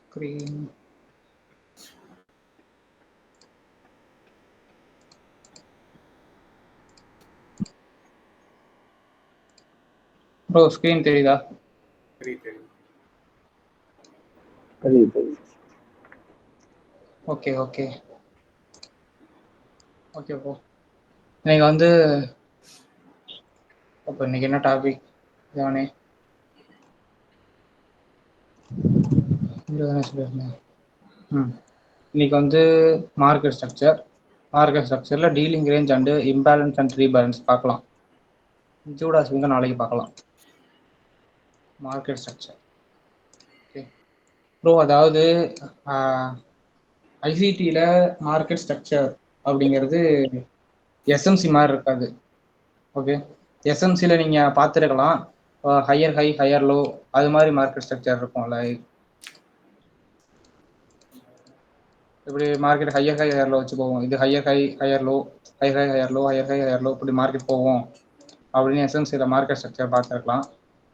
Screen bro screen தெரியுதா? தெரியுது. Okay okay okay bro. இன்னைக்கு வந்து அப்போ இன்னைக்கு என்ன டாபிக் தானே சொல்லியிருந்தேன். இன்னைக்கு வந்து மார்க்கெட் ஸ்ட்ரக்சரில் dealing range and imbalance and rebalance பார்க்கலாம். ஜூடாஸ் வந்து நாளைக்கு பார்க்கலாம். Market structure okay bro. அதாவது ஐசிடியில் மார்க்கெட் ஸ்ட்ரக்சர் அப்படிங்கிறது எஸ்எம்சி மாதிரி இருக்காது. ஓகே, எஸ்எம்சியில் நீங்கள் பார்த்துருக்கலாம், ஹையர் ஹை ஹையர் லோ அது மாதிரி மார்க்கெட் ஸ்ட்ரக்சர் இருக்கும். லைக் இப்படி market higher high higher low வச்சு போவோம். இது higher high higher low higher high higher low higher high higher low இப்படி மார்க்கெட் போவோம் அப்படின்னு எஸ்எம்சியில் மார்க்கெட் ஸ்ட்ரக்சர் பார்த்துருக்கலாம்.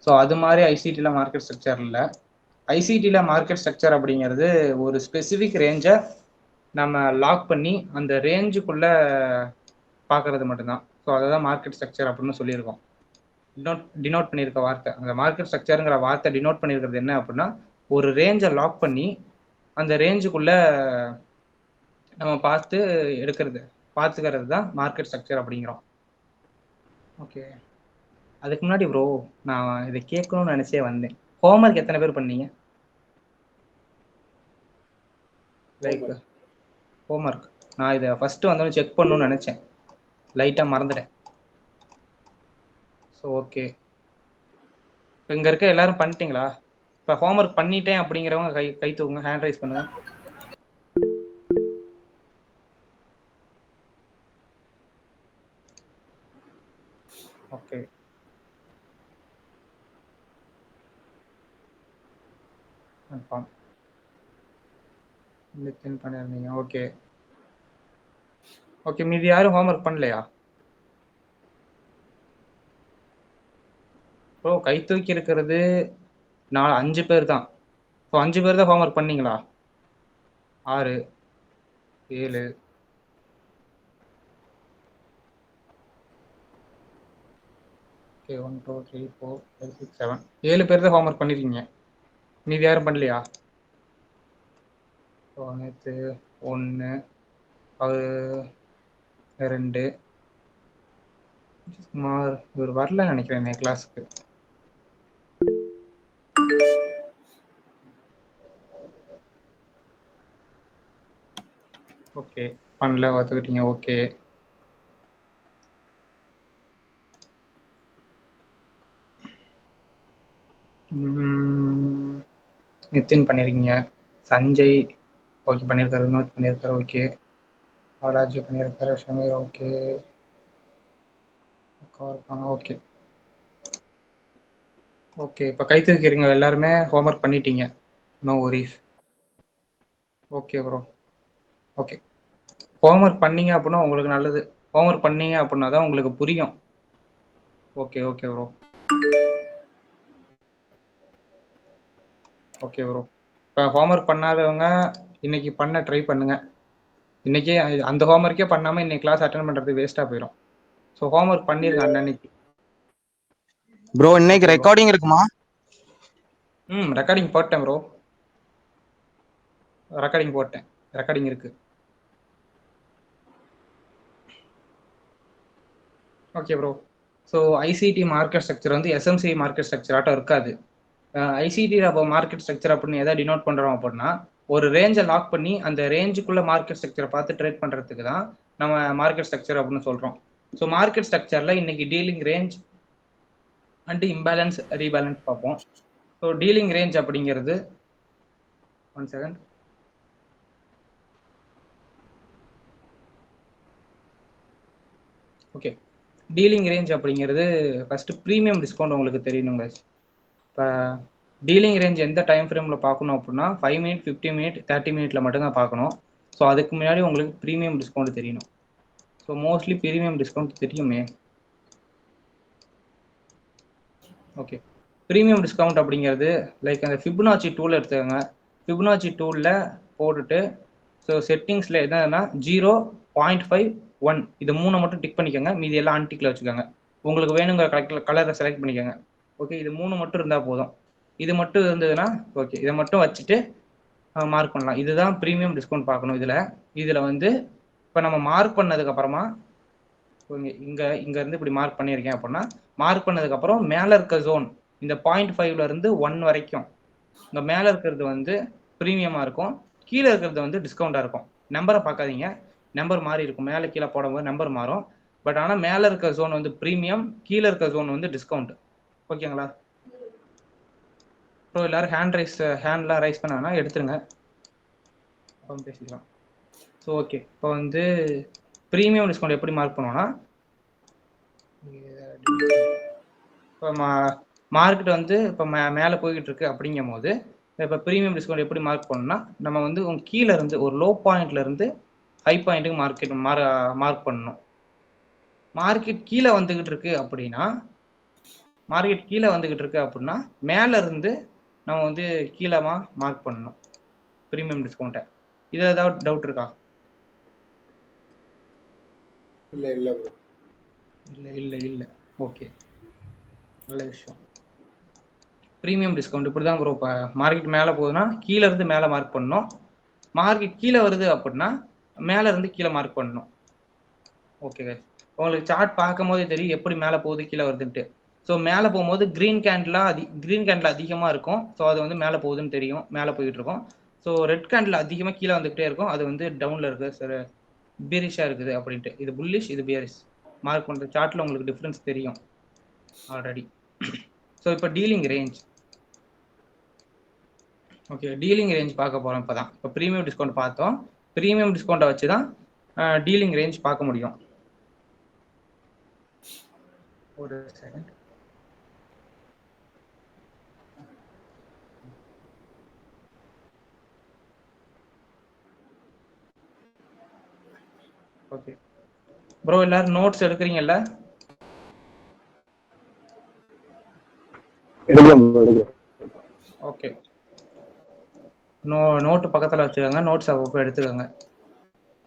ஸோ அது மாதிரி ஐசிடியில் மார்க்கெட் ஸ்ட்ரக்சர் இல்லை. ஐசிடியில் மார்க்கெட் ஸ்ட்ரக்சர் அப்படிங்கிறது ஒரு ஸ்பெசிஃபிக் ரேஞ்சை நம்ம லாக் பண்ணி அந்த ரேஞ்சுக்குள்ளே பார்க்கறது மட்டும்தான். ஸோ அதை தான் மார்க்கெட் ஸ்ட்ரக்சர் அப்படின்னு சொல்லியிருக்கோம். டினோட் பண்ணியிருக்க வார்த்தை, அந்த மார்க்கெட் ஸ்ட்ரக்சருங்கிற வார்த்தை டினோட் பண்ணியிருக்கிறது என்ன அப்படின்னா, ஒரு ரேஞ்சை லாக் பண்ணி அந்த ரேஞ்சுக்குள்ளே நம்ம பார்த்துக்கிறது தான் மார்க்கெட் ஸ்ட்ரக்சர் அப்படிங்கிறோம். ஓகே, அதுக்கு முன்னாடி ப்ரோ நான் இதை கேட்கணும்னு நினச்சே வந்தேன். ஹோம்ஒர்க் எத்தனை பேர் பண்ணீங்க? லைக் ஹோம்ஒர்க் நான் இதை ஃபஸ்ட்டு வந்தோன்னு செக் பண்ணணும்னு நினச்சேன், லைட்டாக மறந்துட்டேன். ஸோ ஓகே, இப்போ இங்கே இருக்க எல்லாரும் பண்ணிட்டீங்களா? இப்போ ஹோம்ஒர்க் பண்ணிட்டேன் அப்படிங்கிறவங்க கை தூக்குங்க, ஹேண்ட் ரைஸ் பண்ணுங்க. ஓகே, கன்ஃபார்ம் நித்தின் பண்ணியிருந்தீங்க. ஓகே ஓகே, மீதி யாரும் ஹோம்ஒர்க் பண்ணலையா? ப்ரோ கை தூக்கி இருக்கிறது 5 பேர் தான். ஸோ 5 பேர் தான் ஹோம்ஒர்க் பண்ணீங்களா? 6 7 ஓகே 1 2 3 4 5 6 7 7 பேர் தான் ஹோம்ஒர்க் பண்ணிருக்கீங்க. மீதி யாரும் பண்ணலையா? ஸோ நேற்று 1 2 சுமார் இவர் வரல நினைக்கிறேன் கிளாஸுக்கு. ஓகே, பண்ணல, பார்த்துக்கிட்டீங்க. ஓகே நித்தின் பண்ணியிருக்கீங்க, சஞ்சய் ஓகே பண்ணியிருக்காரு, வினோத் பண்ணியிருக்காரு, ஓகே பாலாஜி பண்ணியிருக்காரு, ஷமீர் ஓகே ஓகே ஓகே. இப்போ கை தூக்கிறீங்க எல்லாருமே ஹோம்ஒர்க் பண்ணிட்டீங்க, no worries. Okay bro. Okay, homework பண்ணீங்க அப்படின்னா உங்களுக்கு நல்லது. ஹோம்ஒர்க் பண்ணீங்க அப்படின்னா தான் உங்களுக்கு புரியும். Okay okay bro. Okay bro, இப்போ ஹோம்ஒர்க் பண்ணாதவங்க இன்னைக்கு பண்ண ட்ரை பண்ணுங்க. இன்னைக்கே அந்த ஹோம்ஒர்க்கே பண்ணாமல் இன்னைக்கு கிளாஸ் அட்டன் பண்ணுறது வேஸ்ட்டாக போயிடும். ஸோ ஹோம்ஒர்க் பண்ணிருங்க அன்னன்னைக்கு. ப்ரோ இன்னைக்கு ரெக்கார்டிங் இருக்குமா? ரெக்கார்டிங் போட்டேன் ப்ரோ, ரெக்கார்டிங் இருக்கு. Okay bro. So ICT market structure வந்து எஸ்எம்சி மார்க்கெட் ஸ்ட்ரக்சராட்டம் இருக்காது. ஐசிடி அப்போ மார்க்கெட் ஸ்ட்ரக்சர் அப்படின்னு எதை டினோட் பண்ணுறோம் அப்படின்னா, ஒரு ரேஞ்சை லாக் பண்ணி அந்த ரேஞ்சுக்குள்ளே மார்க்கெட் ஸ்ட்ரக்சரை பார்த்து ட்ரேட் பண்ணுறதுக்கு தான் நம்ம மார்க்கெட் ஸ்ட்ரக்சர் அப்படின்னு சொல்கிறோம். ஸோ மார்க்கெட் ஸ்ட்ரக்சரில் இன்னைக்கு dealing range and imbalance rebalance பார்ப்போம். ஸோ டீலிங் ரேஞ்ச் அப்படிங்கிறது 1 செகண்ட். ஓகே, டீலிங் ரேஞ்ச் அப்படிங்கிறது ஃபஸ்ட்டு ப்ரீமியம் டிஸ்கவுண்ட் உங்களுக்கு தெரியணுங்க. இப்போ டீலிங் ரேஞ்ச் எந்த டைம் ஃப்ரேமில் பார்க்கணும் அப்படின்னா 5 மினிட் 50 மினிட் 30 மினிட்ல மட்டும்தான் பார்க்கணும். ஸோ அதுக்கு முன்னாடி உங்களுக்கு ப்ரீமியம் டிஸ்கவுண்ட் தெரியணும். ஸோ மோஸ்ட்லி ப்ரீமியம் டிஸ்கவுண்ட் தெரியுமே. ஓகே, ப்ரீமியம் டிஸ்கவுண்ட் அப்படிங்கிறது லைக் அந்த ஃபிபனாச்சி டூல் எடுத்துக்கோங்க. ஃபிபனாச்சி டூலில் போட்டுட்டு ஸோ செட்டிங்ஸில் என்னன்னா 0, 0.5, 1 இது 3 மட்டும் டிக் பண்ணிக்கோங்க. மீதி எல்லாம் அன்டிக்கில் வச்சுக்கோங்க. உங்களுக்கு வேணுங்கிற கலரை செலக்ட் பண்ணிக்கோங்க. ஓகே, இது 3 மட்டும் இருந்தால் போதும். இது மட்டும் இருந்ததுன்னா ஓகே, இதை மட்டும் வச்சுட்டு மார்க் பண்ணலாம். இதுதான் ப்ரீமியம் டிஸ்கவுண்ட் பார்க்கணும். இதில் வந்து இப்போ நம்ம மார்க் பண்ணதுக்கப்புறமா இங்கேருந்து இப்படி மார்க் பண்ணியிருக்கேன் அப்படின்னா, மார்க் பண்ணதுக்கப்புறம் மேலே இருக்க ஜோன் இந்த 0.5லேருந்து 1 வரைக்கும் இங்கே மேலே இருக்கிறது வந்து ப்ரீமியமாக இருக்கும், கீழே இருக்கிறது வந்து டிஸ்கவுண்ட்டாக இருக்கும். நம்பரை பார்க்காதீங்க, நம்பர் மாறி இருக்கும். மேலே கீழே போடும்போது நம்பர் மாறும். பட் ஆனால் மேலே இருக்க ஜோன் வந்து ப்ரீமியம், கீழே இருக்க ஜோன் வந்து டிஸ்கவுண்ட். ஓகேங்களா? ஸோ எல்லாரும் ஹேண்ட்லாம் ரைஸ் பண்ணாங்கன்னா எடுத்துருங்க, அப்புறம் பேசிக்கலாம். ஸோ ஓகே, இப்போ வந்து ப்ரீமியம் டிஸ்கவுண்ட் எப்படி மார்க் பண்ணுவோன்னா, இப்போ மார்க்கெட் வந்து இப்போ மேலே போய்கிட்டு இருக்கு அப்படிங்கும் போது இப்போ ப்ரீமியம் டிஸ்கவுண்ட் எப்படி மார்க் பண்ணணும்னா, நம்ம வந்து கீழே இருந்து ஒரு லோ பாயிண்ட்ல இருந்து ஹை பாயிண்ட்டுக்கு மார்க் பண்ணணும். மார்க்கெட் கீழே வந்துகிட்டு இருக்கு அப்படின்னா மேலே இருந்து நம்ம வந்து கீழே மார்க் பண்ணணும் ப்ரீமியம் டிஸ்கவுண்ட்டை. இதில் ஏதாவது டவுட் இருக்கா? இல்லை. ஓகே, நல்ல விஷயம். ப்ரீமியம் டிஸ்கவுண்ட் இப்படி தான் ப்ரோ. இப்போ மார்க்கெட் மேலே போகுதுன்னா கீழே இருந்து மேலே மார்க் பண்ணணும், மார்க்கெட் கீழே வருது அப்படின்னா மேலே இருந்து கீழே மார்க் பண்ணணும். ஓகே, உங்களுக்கு சார்ட் பார்க்கும் போதே தெரியும் எப்படி மேலே போகுது கீழே வருதுன்ட்டு. ஸோ மேலே போகும்போது க்ரீன் கேண்டில் அதிகமாக இருக்கும். ஸோ அது வந்து மேலே போகுதுன்னு தெரியும், மேலே போயிட்டு இருக்கும். ஸோ ரெட் கேண்டில் அதிகமாக கீழே வந்துகிட்டே இருக்கும், அது வந்து டவுனில் இருக்குது சார், பியரிஷாக இருக்குது அப்படின்ட்டு. இது புல்லிஷ், இது பியரிஷ். மார்க் பண்ணுற சார்ட்டில் உங்களுக்கு டிஃப்ரென்ஸ் தெரியும் ஆல்ரெடி. ஸோ இப்போ dealing range. Okay, dealing range பார்க்க போகிறோம். இப்போ ப்ரீமியம் டிஸ்கவுண்ட் பார்த்தோம். ப்ரீமியம் டிஸ்கவுண்ட்டை வச்சு தான் டீலிங் ரேஞ்ச் பார்க்க முடியும். ஒரு செகண்ட். ஓகே ப்ரோ, எல்லாரும் நோட்ஸ் எடுக்கிறீங்கல்ல? ஓகே, நோட்டு பக்கத்தில் வச்சுக்கோங்க, நோட்ஸ் அப்பப்போ எடுத்துக்கோங்க.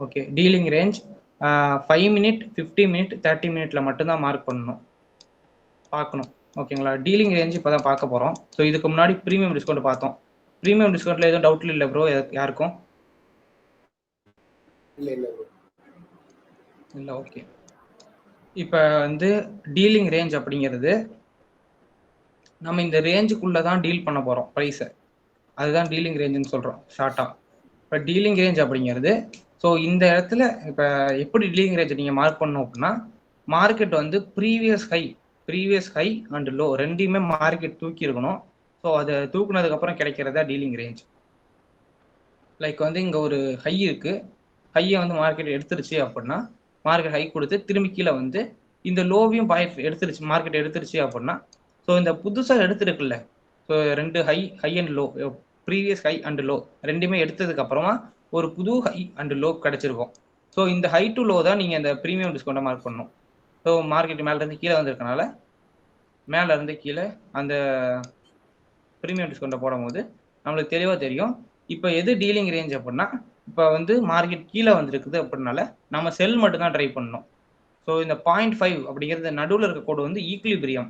Okay, dealing range 5 minute, 50 minute, 30 மினிட்ல மட்டும்தான் மார்க் பண்ணணும், பார்க்கணும். ஓகேங்களா? டீலிங் ரேஞ்ச் இப்போ தான் பார்க்க போகிறோம். ஸோ இதுக்கு முன்னாடி ப்ரீமியம் டிஸ்கவுண்ட் பார்த்தோம். ப்ரீமியம் டிஸ்கவுண்ட்டில் எதுவும் டவுட் இல்லை ப்ரோ யாருக்கும்? இல்லை. ஓகே, இப்போ வந்து டீலிங் ரேஞ்ச் அப்படிங்கிறது நம்ம இந்த ரேஞ்சுக்குள்ளே தான் டீல் பண்ண போகிறோம் ப்ரைஸை, அதுதான் டீலிங் ரேஞ்சுன்னு சொல்கிறோம் ஷார்ட்டாக. இப்போ டீலிங் ரேஞ்ச் அப்படிங்கிறது, ஸோ இந்த இடத்துல இப்போ எப்படி டீலிங் ரேஞ்ச் நீங்கள் மார்க் பண்ணணும் அப்படின்னா, மார்க்கெட் வந்து ப்ரீவியஸ் ஹை அண்ட் லோ ரெண்டையுமே மார்க்கெட் தூக்கி இருக்கணும். ஸோ அதை தூக்குனதுக்கப்புறம் கிடைக்கிறதா டீலிங் ரேஞ்ச். லைக் வந்து இங்கே ஒரு ஹை இருக்குது, ஹையை வந்து மார்க்கெட் எடுத்துருச்சு அப்படின்னா, மார்க்கெட் ஹை கொடுத்து திரும்பி கீழே வந்து இந்த லோவையும் எடுத்துருச்சு, மார்க்கெட் எடுத்துருச்சு அப்படின்னா, ஸோ இந்த புதுசாக எடுத்துருக்குல்ல, so 2 high and low, previous high and low ரெண்டுமே எடுத்ததுக்கு அப்புறமா ஒரு புது ஹை அண்ட் லோ கிடைச்சிருக்கும். ஸோ இந்த ஹை டு லோ தான் நீங்கள் இந்த ப்ரீமியம் டிஸ்கவுண்ட்டை மார்க் பண்ணணும். ஸோ மார்க்கெட் மேலேருந்து கீழே வந்திருக்கனால மேலேருந்து கீழே அந்த ப்ரீமியம் டிஸ்கவுண்ட்டை போடும்போது நம்மளுக்கு தெளிவாக தெரியும் இப்போ எது டீலிங் ரேஞ்ச் அப்படின்னா, இப்போ வந்து மார்க்கெட் கீழே வந்திருக்குது அப்படின்னால நம்ம செல் மட்டும் தான் ட்ரை பண்ணணும். ஸோ இந்த 0.5 அப்படிங்கிறது நடுவில் இருக்க கோடு வந்து ஈக்லிபிரியம்,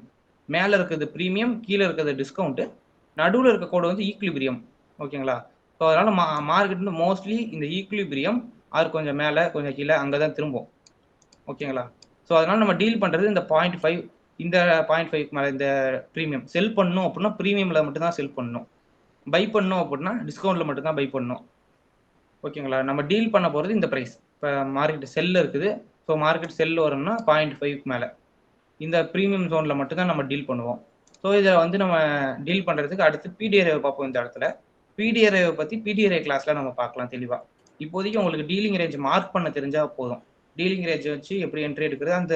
மேலே இருக்கிறது ப்ரீமியம், கீழே இருக்கிறது டிஸ்கவுண்ட்டு, நடுவில் இருக்க கோடு வந்து ஈக்லிபிரியம். ஓகேங்களா? ஸோ அதனால் மார்க்கெட் வந்து மோஸ்ட்லி இந்த ஈக்லிபிரியம் அது கொஞ்சம் மேலே கொஞ்சம் கீழே அங்கே தான் திரும்பும். ஓகேங்களா? ஸோ அதனால் நம்ம டீல் பண்ணுறது இந்த 0.5, இந்த 0.5 மேலே இந்த ப்ரீமியம் செல் பண்ணணும் அப்படின்னா ப்ரீமியமில் மட்டும்தான் செல் பண்ணணும். பை பண்ணணும் அப்படின்னா டிஸ்கவுண்ட்டில் மட்டும்தான் பை பண்ணணும். ஓகேங்களா? நம்ம டீல் பண்ண போகிறது இந்த ப்ரைஸ். இப்போ மார்க்கெட் செல்லில் இருக்குது, ஸோ மார்க்கெட் செல் வரணும்னா 0.5 மேலே இந்த ப்ரீமியம் ஜோனில் மட்டும்தான் நம்ம டீல் பண்ணுவோம். ஸோ இதில் வந்து நம்ம டீல் பண்ணுறதுக்கு அடுத்து பிடிஆர்ஐ பார்ப்போம். இந்த இடத்துல பிடிஆர்ஐ பற்றி பிடிஆர்ஐ கிளாஸில் நம்ம பார்க்கலாம் தெளிவாக. இப்போதைக்கு உங்களுக்கு டீலிங் ரேஞ்ச் மார்க் பண்ண தெரிஞ்சால் போதும். டீலிங் ரேஞ்ச் வச்சு எப்படி என்ட்ரி எடுக்கிறது, அந்த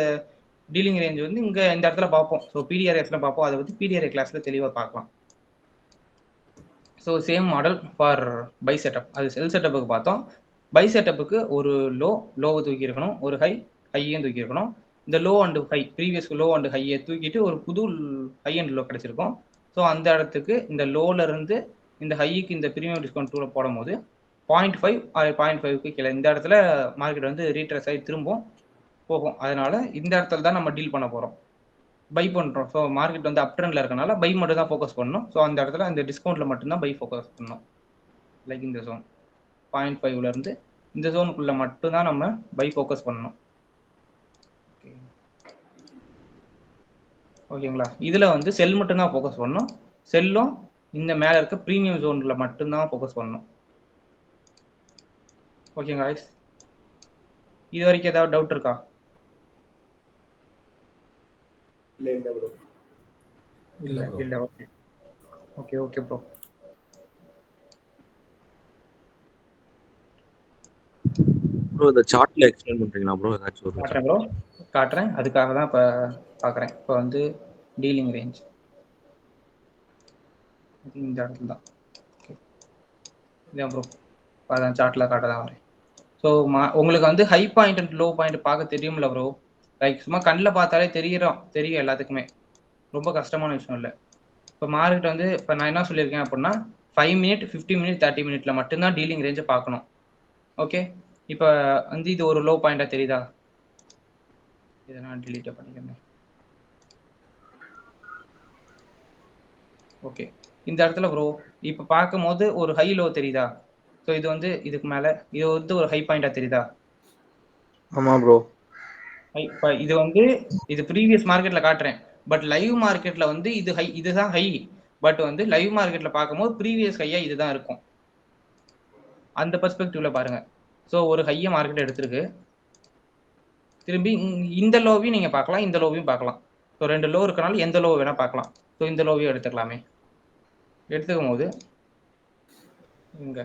டீலிங் ரேஞ்ச் வந்து இங்கே இந்த இடத்துல பார்ப்போம். ஸோ பிடிஆர்ஐஸ்லாம் பார்ப்போம், அதை பற்றி பிடிஆர்ஐ கிளாஸில் தெளிவாக பார்க்கலாம். So same model for buy setup. அது செல் செட்டப்புக்கு பார்த்தோம். பை செட்டப்புக்கு ஒரு லோவை தூக்கி இருக்கணும், ஒரு ஹையையும் தூக்கி இருக்கணும். இந்த low and high, previous low and ஹையை தூக்கிட்டு ஒரு புது ஹை அண்ட் லோ கிடச்சிருக்கும். ஸோ அந்த இடத்துக்கு இந்த லோலேருந்து இந்த ஹைக்கு இந்த ப்ரீமியம் டிஸ்கவுண்ட் டூல போடும்போது 0.5 0.5க்கு கீழே இந்த இடத்துல மார்க்கெட் வந்து ரீட்ரேஸ் ஆகி திரும்பவும் போகும். அதனால இந்த இடத்துல தான் நம்ம டீல் பண்ண போகிறோம், பை பண்ணுறோம். ஸோ மார்க்கெட் வந்து அப் ட்ரெண்டில் இருக்கனால பை மட்டும் தான் ஃபோக்கஸ் பண்ணணும். ஸோ அந்த இடத்துல அந்த டிஸ்கவுண்ட்டில் மட்டும்தான் பை ஃபோக்கஸ் பண்ணணும். லைக் இந்த ஜோன் 0.5லேருந்து இந்த ஜோனுக்குள்ளே மட்டும்தான் நம்ம பை ஃபோக்கஸ் பண்ணணும். ஓகேங்களா? இதில் வந்து செல் மட்டும்தான் ஃபோக்கஸ் பண்ணணும். செல்லும் இந்த மேலே இருக்க ப்ரீமியம் ஜோனில் மட்டும்தான் ஃபோக்கஸ் பண்ணணும். ஓகேங்க guys, இது வரைக்கும் ஏதாவது டவுட் இருக்கா? இல்ல okay okay okay bro. Bro இந்த சார்ட்ல எக்ஸ்பிளைன் பண்றீங்களா ப்ரோ? ஏதாச்சும் ஒரு காட்டுறேன் ப்ரோ, காட்டுறேன். அதுக்காக தான் இப்போ பார்க்குறேன். இப்போ வந்து டீலிங் ரேஞ்ச் இந்த இடத்துல தான். ஓகே இதான் ப்ரோ, அதான் சார்ட்டில் காட்ட தான் வரேன். ஸோ உங்களுக்கு வந்து high point and low point பார்க்க தெரியும்ல ப்ரோ? லைக் சும்மா கண்ணில் பார்த்தாலே தெரியும் எல்லாத்துக்குமே, ரொம்ப கஷ்டமான விஷயம் இல்லை. இப்போ மார்க்கெட் வந்து இப்போ நான் என்ன சொல்லியிருக்கேன் அப்படின்னா 5 மினிட் 50 மினிட் 30 மினிட்ல மட்டும்தான் டீலிங் ரேஞ்சை பார்க்கணும். ஓகே, இப்போ வந்து இது ஒரு லோ பாயிண்டாக தெரியுதா? இதை நான் டிலீட் பண்ணிக்கிறேன். ஓகே, இந்த இடத்துல ப்ரோ இப்போ பார்க்கும்போது ஒரு ஹை லோ தெரியுதா? ஸோ இது வந்து இதுக்கு மேலே இது வந்து ஒரு ஹை பாயிண்டாக தெரியுதா? ஆமாம் ப்ரோ. இப்போ இது வந்து இது ப்ரீவியஸ் மார்க்கெட்டில் காட்டுறேன், பட் லைவ் மார்க்கெட்டில் வந்து இது ஹை, இதுதான் ஹை. பட் வந்து லைவ் மார்க்கெட்டில் பார்க்கும்போது ப்ரீவியஸ் ஹையாக இதுதான் இருக்கும். அந்த பெர்ஸ்பெக்டிவ்ல பாருங்க. ஸோ ஒரு ஹையை மார்க்கெட் எடுத்திருக்கு, திரும்பி இந்த லோவையும் நீங்கள் பார்க்கலாம், இந்த லோவையும் பார்க்கலாம். ஸோ 2 லோ இருக்கனால எந்த லோ வேணால் பார்க்கலாம். ஸோ இந்த லோவையும் எடுத்துக்கலாமே. எடுத்துக்கும் போது இங்கே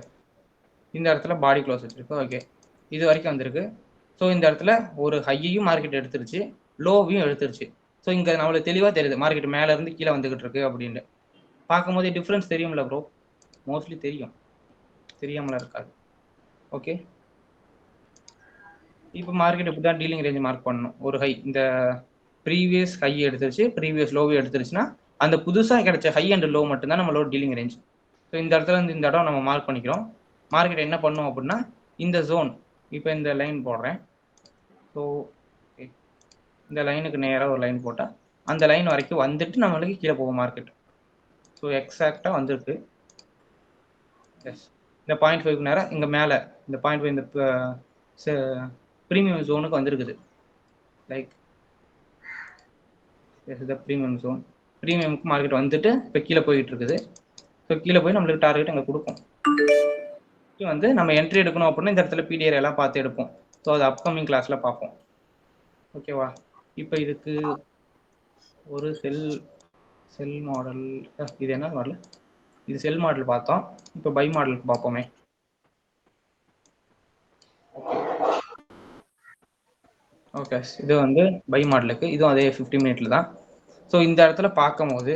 இந்த இடத்துல பாடி க்ளோஸ் வச்சுருக்கு. ஓகே, இது வரைக்கும் வந்திருக்கு. ஸோ இந்த இடத்துல ஒரு ஹையையும் மார்க்கெட் எடுத்துருச்சு, லோவையும் எடுத்துருச்சு. ஸோ இங்கே நம்மளுக்கு தெளிவாக தெரியுது மார்க்கெட் மேலேருந்து கீழே வந்துக்கிட்டு இருக்கு அப்படின்னு. பார்க்கும்போது டிஃப்ரென்ஸ் தெரியும்ல ப்ரோ? மோஸ்ட்லி தெரியும், தெரியாமலாம் இருக்காது. ஓகே, இப்போ மார்க்கெட் இப்படி தான் டீலிங் ரேஞ்ச் மார்க் பண்ணணும். ஒரு ஹை இந்த ப்ரீவியஸ் ஹை எடுத்துருச்சு, ப்ரீவியஸ் லோவை எடுத்துருச்சுன்னா அந்த புதுசாக கிடைச்ச ஹை அண்ட் லோ மட்டும்தான் நம்மளோட டீலிங் ரேஞ்ச். ஸோ இந்த இடத்துல இருந்து இந்த இடம் நம்ம மார்க் பண்ணிக்கிறோம். மார்க்கெட் என்ன பண்ணும் அப்படின்னா இந்த ஜோன், இப்போ இந்த லைன் போடுறேன். ஸோ இந்த லைனுக்கு நேராக ஒரு லைன் போட்டால் அந்த லைன் வரைக்கும் வந்துட்டு நம்மளுக்கு கீழே போகும் மார்க்கெட். ஸோ எக்ஸாக்டாக வந்துருக்கு. எஸ், இந்த 0.5 நேரம் இங்கே மேலே இந்த 0.5 இந்த ப்ரீமியம் ஜோனுக்கு வந்திருக்குது. லைக் த ப்ரீமியம் ஜோன், ப்ரீமியமுக்கு மார்க்கெட் வந்துட்டு இப்போ கீழே போயிட்டு இருக்குது. ஸோ கீழே போய் நம்மளுக்கு டார்கெட் அங்கே கொடுக்கும். வந்து நம்ம என்ட்ரி எடுக்கணும் அப்படின்னா இந்த இடத்துல பிடிஆர் எல்லாம் பார்த்து எடுப்போம். ஸோ அது அப்கமிங் கிளாஸில் பார்ப்போம். ஓகேவா? இப்போ இதுக்கு ஒரு செல் மாடல், இது என்ன மாடல்? இது செல் மாடல் பார்த்தோம். இப்போ பை மாடலுக்கு பார்ப்போமே. ஓகே, இது வந்து பை மாடலுக்கு, இதுவும் அதே 50 மினிட்ல தான். ஸோ இந்த இடத்துல பார்க்கும் போது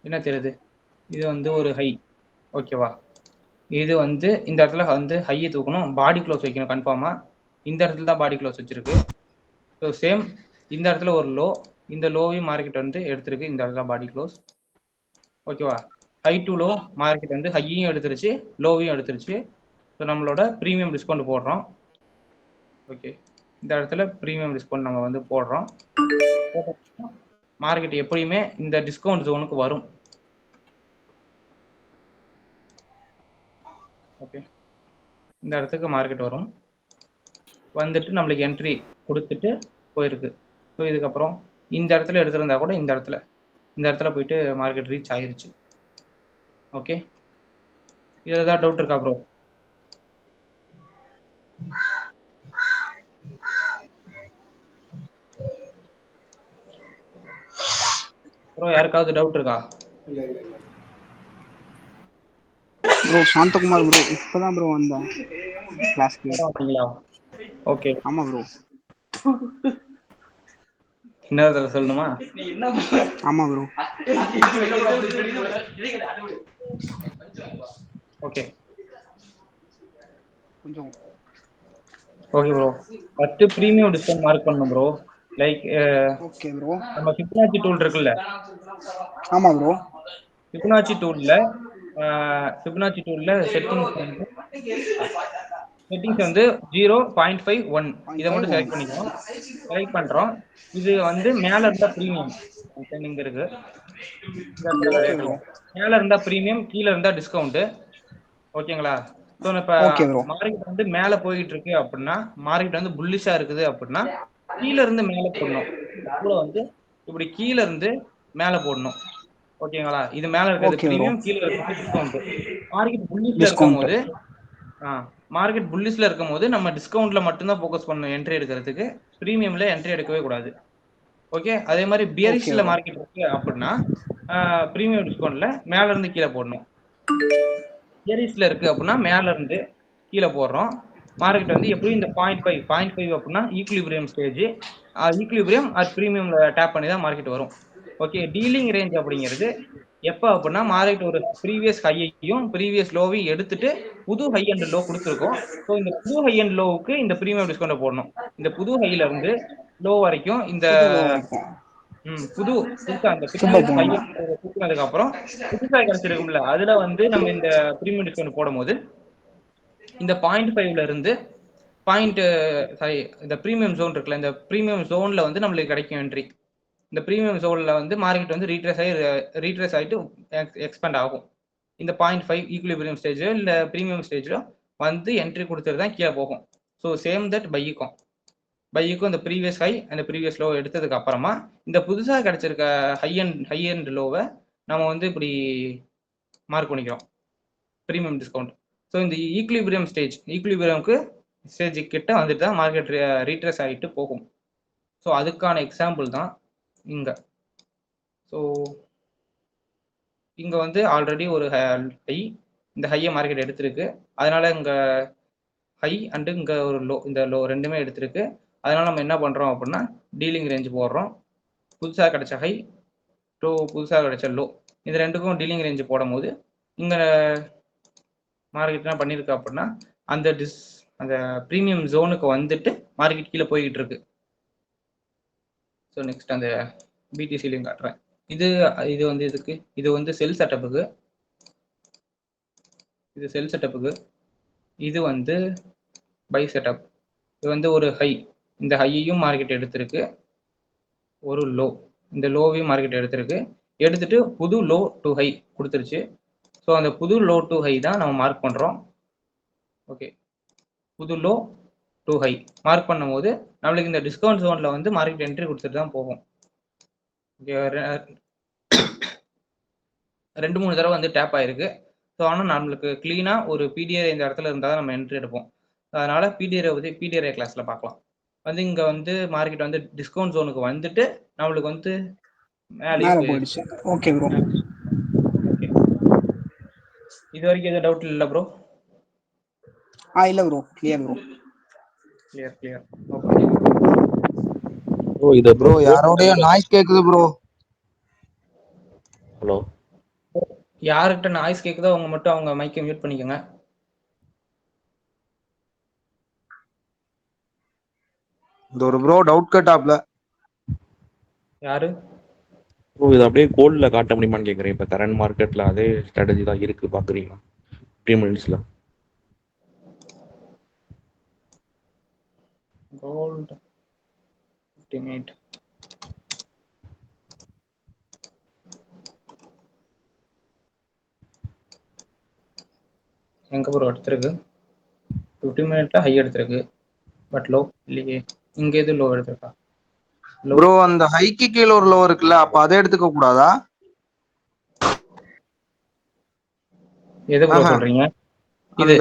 என்ன தெரியுது? இது வந்து ஒரு ஹை. ஓகேவா? இது வந்து இந்த இடத்துல வந்து ஹையை தூக்கணும், பாடி க்ளோஸ் வைக்கணும் கன்ஃபார்மாக. இந்த இடத்துல தான் பாடி க்ளோஸ் வச்சிருக்கு. ஸோ சேம் இந்த இடத்துல ஒரு லோ, இந்த லோவையும் மார்க்கெட் வந்து எடுத்திருக்கு, இந்த இடத்துல பாடி க்ளோஸ். ஓகேவா? ஹை டு லோ மார்க்கெட் வந்து ஹையையும் எடுத்துருச்சு, லோவையும் எடுத்துருச்சு. ஸோ நம்மளோட ப்ரீமியம் டிஸ்கவுண்ட் போடுறோம். ஓகே, இந்த இடத்துல ப்ரீமியம் டிஸ்கவுண்ட் நம்ம வந்து போடுறோம். மார்க்கெட் எப்படியுமே இந்த டிஸ்கவுண்ட் ஜோனுக்கு வரும். ஓகே, இந்த இடத்துக்கு மார்க்கெட் வரும், வந்துட்டு நம்மளுக்கு என்ட்ரி கொடுத்துட்டு போயிருக்கு. ஸோ இதுக்கப்புறம் இந்த இடத்துல எடுத்திருந்தா கூட இந்த இடத்துல போயிட்டு மார்க்கெட் ரீச் ஆயிருச்சு. ஓகே, இதில் ஏதாவது டவுட் இருக்கா ப்ரோ? ப்ரோ யாருக்காவது டவுட் இருக்கா? ப்ரோ சாந்தகுமார் ப்ரோ, இப்பதான் ப்ரோ வந்தேன் கிளாஸ்க்கு. அப்படிங்களா? ஓகே, ஆமா ப்ரோ. இன்னொரு சொல்லணுமா? ஆமா ப்ரோ. ஓகே கொஞ்சம் okay bro, first premium discount mark பண்ணணும் ப்ரோ. Like okay bro. நம்ம ஃபிபனாச்சி டூல் இருக்குல்ல? ஆமா ப்ரோ. ஃபிபனாச்சி டூல்ல ஃபிபனாச்சி டூல்ல செட்டிங்ஸ் வந்து 0, 0.5, 1 இதை மட்டும் செலக்ட் பண்ணிக்கிறோம். செலக்ட் பண்றோம். இது வந்து மேல இருந்தா ப்ரீமியம் இங்க இருக்கு. மேல இருந்தா ப்ரீமியம், கீழே இருந்தா டிஸ்கவுண்ட். ஓகேங்களா? ஸோ இப்போ மார்க்கெட் வந்து மேலே போயிட்டு இருக்கு அப்படின்னா, மார்க்கெட் வந்து புல்லிஷா இருக்குது அப்படின்னா கீழே இருந்து மேலே போடணும். கூட வந்து இப்படி கீழே இருந்து மேலே போடணும். ஓகேங்களா? இது மேல இருக்கிறது ப்ரீமியம், கீழே இருக்கிறது டிஸ்கவுண்ட். மார்க்கெட் புல்லிஷ்ல இருக்கும்போது மார்க்கெட் புல்லிஷ்ல இருக்கும்போது நம்ம டிஸ்கவுண்ட்ல மட்டும்தான் ஃபோக்கஸ் பண்ணணும் என்ட்ரி எடுக்கிறதுக்கு. ப்ரீமியம்ல என்ட்ரி எடுக்கவே கூடாது. ஓகே. அதே மாதிரி பியரிஷ்ல மார்க்கெட் இருக்கு அப்படின்னா ப்ரீமியம் டிஸ்கவுண்ட்ல மேல இருந்து கீழே போடணும். பியரிஷ்ல இருக்கு அப்படின்னா மேல இருந்து கீழே போடுறோம். மார்க்கெட் வந்து எப்படியும் இந்த 0.5 அப்படின்னா ஈக்குலிபிரியம் ஸ்டேஜ். ஈக்குலிபிரியம் அது ப்ரீமியம்ல டேப் பண்ணி தான் மார்க்கெட் வரும். ஓகே. டீலிங் ரேஞ்ச் அப்படிங்கிறது எப்போ அப்படின்னா மார்க்கெட் ஒரு ப்ரீவியஸ் ஹையையும் ப்ரீவியஸ் லோவையும் எடுத்துட்டு புது ஹை அண்ட் லோ கொடுத்துருக்கோம். ஸோ இந்த புது ஹை அண்ட் லோவுக்கு இந்த ப்ரீமியம் டிஸ்கவுண்ட் போடணும். இந்த புது ஹைல இருந்து லோ வரைக்கும் இந்த புதுசா அந்த ப்ரீவியஸ் ஹை தூக்குனதுக்கு அப்புறம் புதுசா கிடைச்சிருக்கும்ல, அதுல வந்து நம்ம இந்த ப்ரீமியம் டிஸ்கவுண்ட் போடும்போது இந்த 0.5ல இருந்து இந்த ப்ரீமியம் ஜோன் இருக்குல்ல, இந்த ப்ரீமியம் ஜோன்ல வந்து நம்மளுக்கு கிடைக்கும் என்ட்ரி. இந்த ப்ரீமியம் ஜோன்ல வந்து மார்க்கெட் வந்து ரீட்ரேஸ் ஆகிட்டு எக்ஸ்பேண்ட் ஆகும். இந்த 0.5 ஈக்குலிபிரியம் ஸ்டேஜ் இல்லை ப்ரீமியம் ஸ்டேஜோ வந்து என்ட்ரி கொடுத்துட்டு தான் கீழே போகும். ஸோ சேம் தட் பைக்கும் இந்த ப்ரீவியஸ் ஹை அந்த ப்ரீவியஸ் லோ எடுத்ததுக்கு அப்புறமா இந்த புதுசாக கிடைச்சிருக்க ஹை அண்ட் லோவை நம்ம வந்து இப்படி மார்க் பண்ணிக்கிறோம் ப்ரீமியம் டிஸ்கவுண்ட். ஸோ இந்த ஈக்குலிபிரியம்க்கு ஸ்டேஜ் கிட்ட வந்துட்டு தான் மார்க்கெட் ரீட்ரேஸ் ஆகிட்டு போகும். ஸோ அதுக்கான எக்ஸாம்பிள் தான் இங்க. ஸோ இங்க வந்து ஆல்ரெடி ஒரு ஹை, இந்த ஹையை மார்க்கெட் எடுத்திருக்கு. அதனால இங்க ஹை அண்டு இங்க ஒரு லோ, இந்த லோ ரெண்டுமே எடுத்திருக்கு. அதனால நம்ம என்ன பண்றோம் அப்படின்னா டீலிங் ரேஞ்ச் போடுறோம். புதுசாக கிடைச்ச ஹை டு புதுசாக கிடைச்ச லோ, இது ரெண்டுக்கும் டீலிங் ரேஞ்ச் போடும் போது இங்க மார்க்கெட் என்ன பண்ணிருக்கு அப்படின்னா அந்த ப்ரீமியம் ஜோனுக்கு வந்துட்டு மார்க்கெட் கீழே போய்கிட்டு இருக்கு. ஸோ நெக்ஸ்ட் அந்த பிடிசிலையும் காட்டுறேன். இது வந்து இதுக்கு இது வந்து செல் செட்டப்புக்கு, இது வந்து பை செட்டப். இது வந்து ஒரு ஹை, இந்த ஹையையும் மார்க்கெட் எடுத்திருக்கு. ஒரு லோ, இந்த லோவையும் மார்க்கெட் எடுத்துட்டு புது லோ டு ஹை கொடுத்துருச்சு. ஸோ அந்த புது லோ டு ஹை தான் நம்ம மார்க் பண்ணுறோம். ஓகே. புது லோ டு ஹை மார்க் பண்ணும்போது நம்மளுக்கு இந்த டிஸ்கவுண்ட் ஜோனில் வந்து மார்க்கெட் என்ட்ரி கொடுத்துட்டு தான் போகும். 2-3 தடவை வந்து டேப் ஆயிருக்கு. ஸோ ஆனால் நம்மளுக்கு கிளீனாக ஒரு பிடிஆர் இந்த இடத்துல இருந்தால் தான் நம்ம என்ட்ரி எடுப்போம். அதனால பிடிஆர் கிளாஸில் பார்க்கலாம். வந்து இங்கே வந்து மார்க்கெட் வந்து டிஸ்கவுண்ட் ஜோனுக்கு வந்துட்டு நம்மளுக்கு வந்து மேலே போயிடுச்சு. Okay bro. ஓகே. இது வரைக்கும் எதுவும் டவுட் இல்லை ப்ரோ? இல்ல bro, clear bro. Clear. Okay bro. இது ப்ரோ யாரோடைய நாய்ஸ் கேக்குது ப்ரோ. ஹலோ, யார்கிட்ட நாய்ஸ் கேக்குதோ அவங்க மட்டும் அவங்க மைக்கை மியூட் பண்ணிக்கோங்க. இந்த ஒரு ப்ரோ டவுட் கேட்டாப்ல. யாரு ப்ரோ? இது அப்படியே கோல்ட்ல காட்ட முடியுமான்னு கேக்குறேன். இப்ப கரண்ட் மார்க்கெட்ல அதே ஸ்ட்ராட்டஜி தான் இருக்கு, பாக்குறீங்களா? 3 மினிட்ஸ்ல கோல்ட் 58 எங்க ப்ரோ எடுத்திருக்கு? 15 மினிட்ல ஹை எடுத்திருக்கு, பட் லோ இல்லையே. இங்க எது லோ எடுத்திருக்கா ப்ரோ? அந்த ஹைக்கு கீழ ஒரு லோ இருக்குல்ல, அப்ப அதை எடுத்துக்க கூடாதா? எது ப்ரோ சொல்றீங்க? இது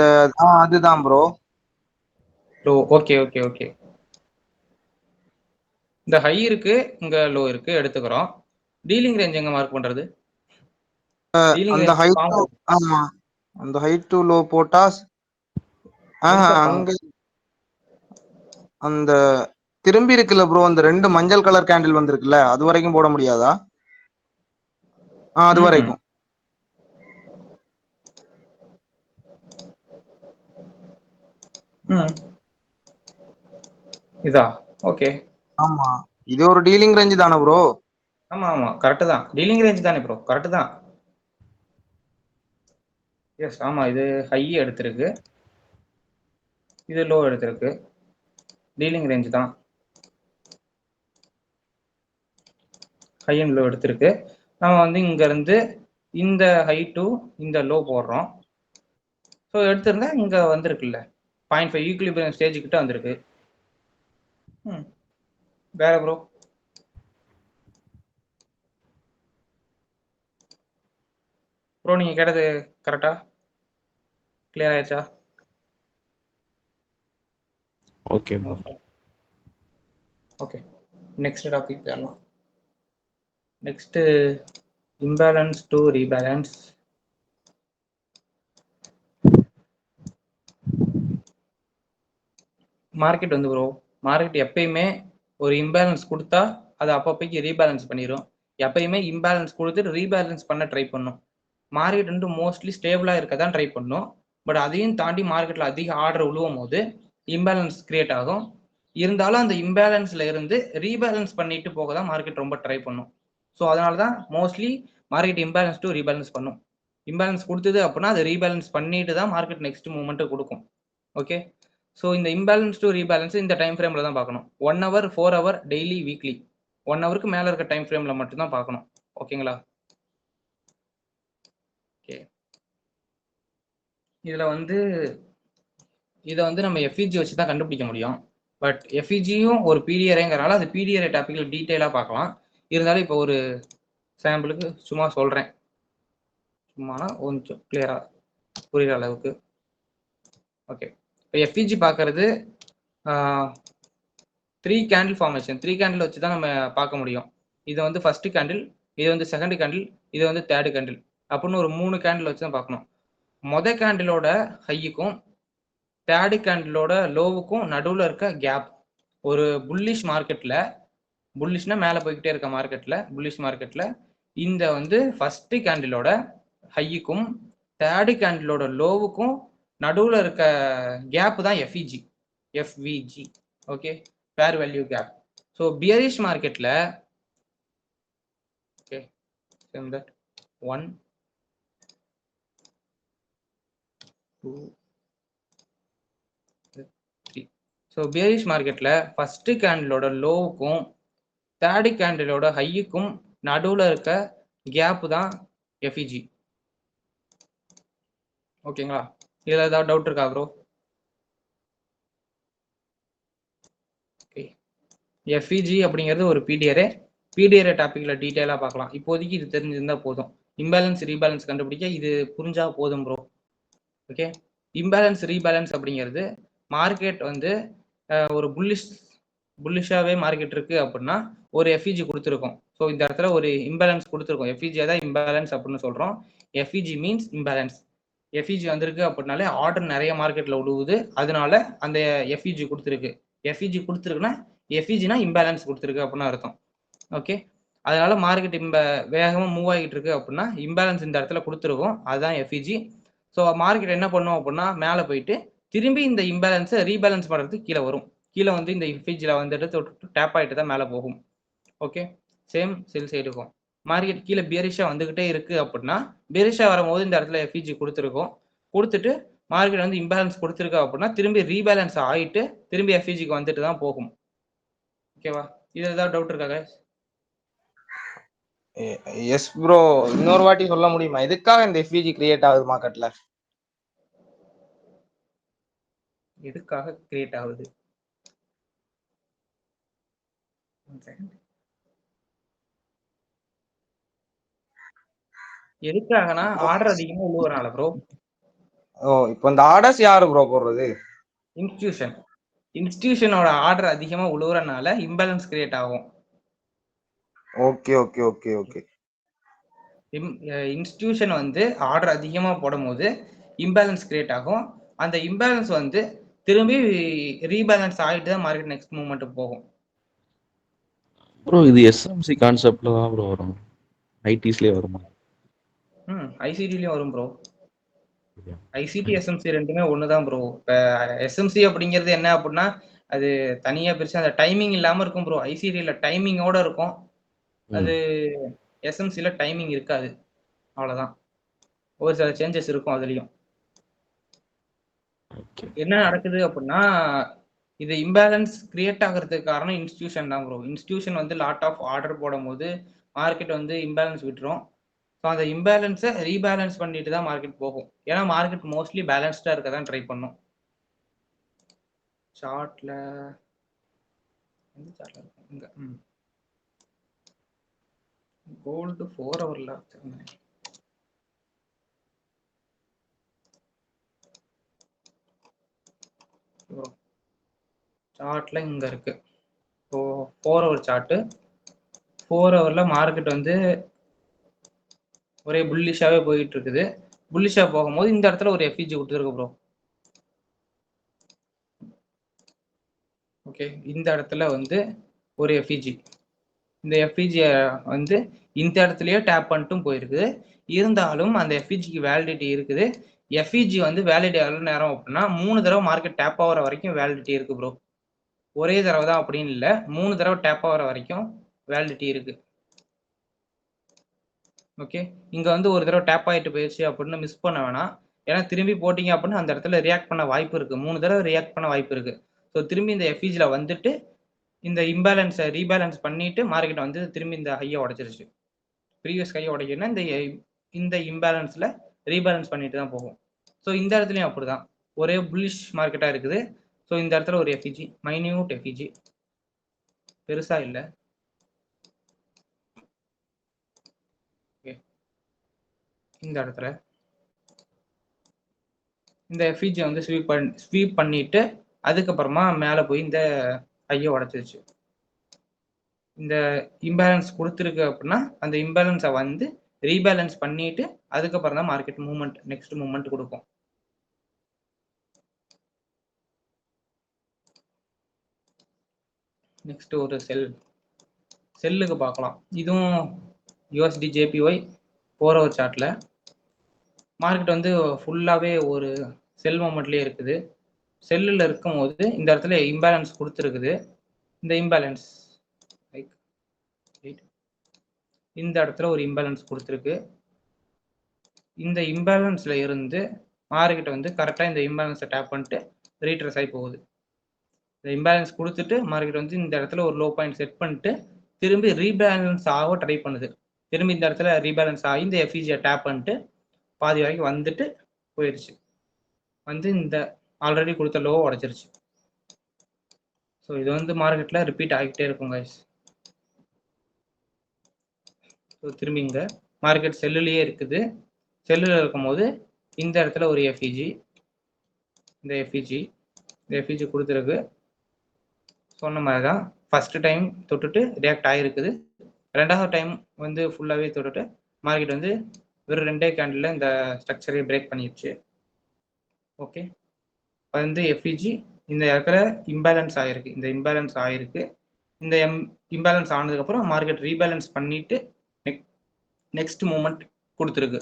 அதுதான் ப்ரோ. ஓகே. இந்த ஹை இருக்கு, இங்க லோ இருக்கு, எடுத்துக்கிறோம். டீலிங் ரேஞ்ச் எங்க மார்க் பண்றது? அந்த ஹை டு, ஆமா, அந்த ஹை டு லோ போட்டா அங்க அந்த திரும்பி இருக்குல்ல ப்ரோ, அந்த 2 மஞ்சள் கலர் கேண்டில் வந்திருக்குல்ல, அது வரைக்கும் போட முடியாதா? அது வரைக்கும். இதா? ஓகே. ஆமா, இது ஒரு டீலிங் ரேஞ்ச் தானே ப்ரோ? ஆமா கரெக்ட் தான். டீலிங் ரேஞ்ச் தானே ப்ரோ? கரெக்ட் தான். எஸ் ஆமா, இது ஹை எடுத்திருக்கு, இது லோ எடுத்திருக்கு, டீலிங் ரேஞ்ச் தான், ஹை அண்ட் லோ எடுத்திருக்கு. நம்ம வந்து இங்க இருந்து இந்த ஹை டு இந்த லோ போடுறோம். ஸோ எடுத்திருந்தா இங்க வந்திருக்குல்ல 0.5 ஈக்குலிபிரியம் ஸ்டேஜ் கிட்ட வந்திருக்கு. வேற ப்ரோ நீங்க கேட்டது கரெக்டா கிளியர் ஆயிடுச்சா? Okay bro. Okay, next topic போயிடலாம். Next imbalance to rebalance. Market வந்து ப்ரோ, மார்க்கெட் எப்பயுமே ஒரு இம்பேலன்ஸ் கொடுத்தா அதை அப்பப்போக்கு ரீபேலன்ஸ் பண்ணிடும். எப்பயுமே இம்பேலன்ஸ் கொடுத்துட்டு ரீபேலன்ஸ் பண்ண ட்ரை பண்ணும். மார்க்கெட் வந்து மோஸ்ட்லி ஸ்டேபிளாக இருக்க தான் ட்ரை பண்ணும். பட் அதையும் தாண்டி மார்க்கெட்டில் அதிக ஆர்டர் விழுவும் போது இம்பேலன்ஸ் கிரியேட் ஆகும். இருந்தாலும் அந்த இம்பேலன்ஸில் இருந்து ரீபேலன்ஸ் பண்ணிட்டு போக தான் மார்க்கெட் ரொம்ப ட்ரை பண்ணும். ஸோ அதனால தான் mostly market imbalance to rebalance பண்ணும். இம்பேலன்ஸ் கொடுத்தது அப்படின்னா அதை ரீபேலன்ஸ் பண்ணிட்டு தான் மார்க்கெட் நெக்ஸ்ட் மூமெண்ட்டு கொடுக்கும். ஓகே, ஸோ இந்த இம்பேலன்ஸ் டு ரீபேலன்ஸ் இந்த டைம் ஃப்ரேமில் தான் பார்க்கணும். 1 hour 4 hour டெய்லி வீக்லி 1 ஹவருக்கு மேலே இருக்க டைம் ஃப்ரேமில் மட்டும்தான் பார்க்கணும். ஓகேங்களா? ஓகே, இதில் வந்து இதை வந்து நம்ம எஃப்இஜி வச்சு தான் கண்டுபிடிக்க முடியும். பட் எஃப்இஜியும் ஒரு பிடிஆர்ங்கிறனால அது பிடிஆர் டாப்பிக்கில் டீட்டெயிலாக பார்க்கலாம். இருந்தாலும் இப்போ ஒரு சாம்பிளுக்கு சும்மா சொல்கிறேன், சும்மானா கொஞ்சம் கிளியராக புரிகிற அளவுக்கு. ஓகே, இப்போ எஃப்இஜி பார்க்கறது 3 கேண்டில் ஃபார்மேஷன், 3 கேண்டில் வச்சு தான் நம்ம பார்க்க முடியும். இது வந்து ஃபர்ஸ்ட் கேண்டில், இது வந்து செகண்ட் கேண்டில், இது வந்து தேர்ட் கேண்டில் அப்படின்னு ஒரு 3 கேண்டில் வச்சு தான் பார்க்கணும். மொதல் கேண்டிலோட ஹையுக்கும் தேர்ட் கேண்டிலோட லோவுக்கும் நடுவில் இருக்க கேப். ஒரு புல்லிஷ் மார்க்கெட்டில், புல்லிஷ்னா மேலே போய்கிட்டே இருக்க மார்க்கெட்டில், புல்லிஷ் மார்க்கெட்டில் இந்த வந்து ஃபர்ஸ்ட் கேண்டிலோட ஹையுக்கும் தேர்ட் கேண்டிலோட லோவுக்கும் நடுவில் இருக்க கேப் தான் FEG, FVG. Okay, fair value gap. So bearish மார்க்கெட்டில் ஓகே 1 2 3. ஸோ பியரிஷ் மார்க்கெட்டில் ஃபர்ஸ்ட் கேண்டிலோட லோவுக்கும் தேர்ட் கேண்டிலோட ஹையுக்கும் நடுவில் இருக்க கேப் தான் எஃப்இஜி. ஓகேங்களா? இதில் ஏதாவது டவுட் இருக்கா ப்ரோ? ஓகே, எஃப்இஜி அப்படிங்கிறது ஒரு பிடிஆர் டாப்பிக்கில் டீட்டெயிலாக பார்க்கலாம். இப்போதைக்கு இது தெரிஞ்சிருந்தால் போதும். இம்பேலன்ஸ் ரீபேலன்ஸ் கண்டுபிடிக்க இது புரிஞ்சா போதும் ப்ரோ. ஓகே, இம்பேலன்ஸ் ரீபேலன்ஸ் அப்படிங்கிறது மார்க்கெட் வந்து ஒரு புல்லிஷாகவே மார்க்கெட் இருக்குது அப்படின்னா ஒரு எஃப்இஜி கொடுத்துருக்கோம். ஸோ இந்த இடத்துல ஒரு இம்பேலன்ஸ் கொடுத்துருக்கோம். எஃப்இஜியை தான் இம்பேலன்ஸ் அப்படின்னு சொல்கிறோம். FEG means imbalance. எஃப்இஜி வந்திருக்கு அப்படின்னாலே ஆர்டர் நிறைய மார்க்கெட்டில் விடுவுது, அதனால அந்த எஃப்இஜி கொடுத்துருக்கு. எஃப்இஜி கொடுத்துருக்குன்னா எஃப்இஜினா இம்பேலன்ஸ் கொடுத்துருக்கு அப்படின்னு அர்த்தம். ஓகே, அதனால மார்க்கெட் வேகமாக மூவ் ஆகிட்டு இருக்கு அப்படின்னா இம்பேலன்ஸ் இந்த இடத்துல கொடுத்துருக்கோம், அதுதான் எஃப்இஜி. ஸோ மார்க்கெட் என்ன பண்ணும் அப்படின்னா மேலே போயிட்டு திரும்பி இந்த இம்பேலன்ஸை ரீபேலன்ஸ் பண்ணுறதுக்கு கீழே வரும். கீழே வந்து இந்த எஃப்இஜியில் வந்துட்டு டேப் ஆகிட்டு தான் மேலே போகும். ஓகே, சேம் செல் சைடு இருக்கும். மார்க்கெட் கீழே பியரிஷாக வந்துகிட்டே இருக்கு அப்படின்னா பியரிஷாக வரும்போது இந்த இடத்துல எஃப்இஜி கொடுத்துருக்கோம், கொடுத்துட்டு மார்க்கெட் வந்து இம்பேலன்ஸ் கொடுத்துருக்கு அப்படின்னா திரும்பி ரீபேலன்ஸ் ஆகிட்டு திரும்பி எஃப்இஜிக்கு வந்துட்டு தான் போகும். ஓகேவா? இதில் ஏதாவது டவுட் இருக்கா? எஸ் ப்ரோ, இன்னொரு வாட்டி சொல்ல முடியுமா எதுக்காக இந்த எஃப்இஜி கிரியேட் ஆகுது மார்க்கெட்ல? எதுக்காக கிரியேட் ஆகுது? எதுக்காகனா ஆர்டர் அதிகமா உழுவுறனால ப்ரோ. ஓ, இப்போ இந்த ஆர்டர்ஸ் யாரு ப்ரோ போடுறது? இன்ஸ்டிடியூஷனோட ஆர்டர் அதிகமா உழுவுறனால இம்பேலன்ஸ் கிரியேட் ஆகும். Okay okay okay okay. Institution வந்து ஆர்டர் அதிகமா போடும்போது இம்பேலன்ஸ் கிரியேட் ஆகும். அந்த இம்பேலன்ஸ் வந்து திரும்பி ரீபேலன்ஸ் ஆகிட்டு தான் மார்க்கெட் நெக்ஸ்ட் மூவ்மெண்ட்டுக்கு போகும். ப்ரோ இது எஸ்எம்சி கான்செப்ட்ல தான் ப்ரோ வரும், ஐடிஸ்லயே வருமா? ஐசிடிலயும் வரும் ப்ரோ. ஐசிடி எஸ்எம்சி ரெண்டுமே ஒண்ணுதான் ப்ரோ. இப்போ எஸ்எம்சி அப்படிங்கிறது என்ன அப்படின்னா அது தனியா பிரிச்சு அந்த டைமிங் இல்லாம இருக்கும் ப்ரோ. ஐசிடில டைமிங்கோட இருக்கும், அது எஸ்எம்சில டைமிங் இருக்காது, அவ்வளவுதான். ஒரு சில சேஞ்சஸ் இருக்கும் அதுலயும். என்ன நடக்குது அப்படின்னா, இது இம்பேலன்ஸ் கிரியேட் ஆகிறதுக்கு காரணம் இன்ஸ்டிடியூஷன் தான் ப்ரோ. இன்ஸ்டிடியூஷன் வந்து லாட் ஆஃப் ஆர்டர் போடும்போது மார்க்கெட் வந்து இம்பேலன்ஸ் விட்டுரும். ஸோ அந்த இம்பேலன்ஸை ரீபேலன்ஸ் பண்ணிட்டு தான் மார்க்கெட் போகும். ஏன்னா மார்க்கெட் மோஸ்ட்லி பேலன்ஸ்டாக இருக்க தான் ட்ரை பண்ணும். சார்ட்ல எந்த சார்ட்ல இருக்கும் இங்க கோல்டு 4 ஹவர்ல வச்சிருந்தேன். சார்ட்ல இங்க இருக்கு. So 4 hour chart. 4 ஹவர்ல மார்க்கெட் வந்து ஒரே புல்லிஷாவே போயிட்டு இருக்குது. புல்லிஷா போகும்போது இந்த இடத்துல ஒரு எஃப்இஜி கொடுத்துருக்கு ப்ரோ. ஓகே, இந்த இடத்துல வந்து ஒரு எஃப்இஜி, இந்த எஃப்இஜியை வந்து இந்த இடத்துலயே டேப் பண்ணிட்டும் போயிருக்குது. இருந்தாலும் அந்த எஃப்இஜிக்கு வேலிடிட்டி இருக்குது. எஃப்இஜி வந்து வேலிடிட்டி எவ்வளோ நேரம் அப்படின்னா 3 தடவை மார்க்கெட் டேப் ஆகிற வரைக்கும் வேலிடிட்டி இருக்கு ப்ரோ. ஒரே தடவை தான் அப்படின்னு இல்லை, 3 தடவை டேப் ஆகிற வரைக்கும் வேலிடிட்டி இருக்கு. ஓகே, இங்க வந்து ஒரு தடவை டேப் ஆகிட்டு போயிடுச்சு அப்படின்னு மிஸ் பண்ண வேணாம். ஏன்னா திரும்பி போட்டிங்க அப்படின்னு அந்த இடத்துல ரியாக்ட் பண்ண வாய்ப்பு இருக்கு. 3 தடவை ரியாக்ட் பண்ண வாய்ப்பு இருக்கு. ஸோ திரும்பி இந்த எஃப்இஜியில் வந்துட்டு இந்த இம்பேலன்ஸை ரீபேலன்ஸ் பண்ணிட்டு மார்க்கெட் வந்து திரும்பி இந்த ஹையை உடைச்சிருச்சு. ப்ரீவியஸ் ஹையை உடைக்கணும்னா இந்த இம்பேலன்ஸில் ரீபேலன்ஸ் பண்ணிட்டு தான் போகும். ஸோ இந்த இடத்துலையும் அப்படிதான் ஒரே புல்லிஷ் மார்க்கெட்டாக இருக்குது. ஸோ இந்த இடத்துல ஒரு எஃப்இஜி, மைன்யூட் எஃப்இஜி, பெருசா இல்லை. இந்த இடத்துல இந்த எஃப்இஜி வந்து ஸ்வீப் பண்ணிட்டு அதுக்கப்புறமா மேலே போய் இந்த ஹையை உடைச்சிருச்சு. இந்த இம்பேலன்ஸ் கொடுத்துருக்கு அப்படின்னா அந்த இம்பேலன்ஸை வந்து ரீபேலன்ஸ் பண்ணிட்டு அதுக்கப்புறம் தான் மார்க்கெட் மூவ்மெண்ட் நெக்ஸ்ட் மூவ்மெண்ட் கொடுக்கும். நெக்ஸ்ட் ஒரு செல்லுக்கு பார்க்கலாம். இதுவும் யூஎஸ்டி ஜேபிஒய் 4 ஹவர் சார்ட்ல மார்க்கெட் வந்து ஃபுல்லாகவே ஒரு செல் மூமெண்ட்லேயே இருக்குது. செல்லில் இருக்கும்போது இந்த இடத்துல இம்பேலன்ஸ் கொடுத்துருக்குது. இந்த இம்பேலன்ஸ் இந்த இடத்துல ஒரு இம்பேலன்ஸ் கொடுத்துருக்கு. இந்த இம்பேலன்ஸ்ல இருந்து மார்க்கெட் வந்து கரெக்டாக இந்த இம்பேலன்ஸை டேப் பண்ணிட்டு ரீட்ரஸ் ஆகி போகுது. இந்த இம்பேலன்ஸ் கொடுத்துட்டு மார்க்கெட் வந்து இந்த இடத்துல ஒரு லோ பாயிண்ட் செட் பண்ணிட்டு திரும்பி ரீபேலன்ஸ் ஆக ட்ரை பண்ணுது. திரும்பி இந்த இடத்துல ரீபேலன்ஸ் ஆகி இந்த எஃப்இஜியை டேப் பண்ணிட்டு பாதி வரைக்கும் வந்துட்டு போயிடுச்சு. வந்து இந்த ஆல்ரெடி கொடுத்த லோவை உடைச்சிருச்சு. ஸோ இது வந்து மார்க்கெட்டில் ரிப்பீட் ஆகிட்டே இருக்கும் கைஸ். ஸோ திரும்பி இங்கே மார்க்கெட் செல்லுலேயே இருக்குது. செல்லில் இருக்கும்போது இந்த இடத்துல ஒரு எஃப்இஜி, இந்த எஃப்இஜி கொடுத்துருக்கு. சொன்ன மாதிரி தான் ஃபர்ஸ்ட் டைம் தொட்டுட்டு ரியாக்ட் ஆகிருக்குது. ரெண்டாவது டைம் வந்து ஃபுல்லாகவே தொட்டுட்டு மார்க்கெட் வந்து வெறும் 2 கேண்டில் இந்த ஸ்ட்ரக்சரை பிரேக் பண்ணிடுச்சு. ஓகே, வந்து எஃப்இஜி இந்த இடத்துல இம்பேலன்ஸ் ஆகிருக்கு. இந்த இம்பேலன்ஸ் ஆகிருக்கு. இந்த இம்பேலன்ஸ் ஆனதுக்கப்புறம் மார்க்கெட் ரீபேலன்ஸ் பண்ணிட்டு நெக்ஸ்ட் மூமெண்ட் கொடுத்துருக்கு.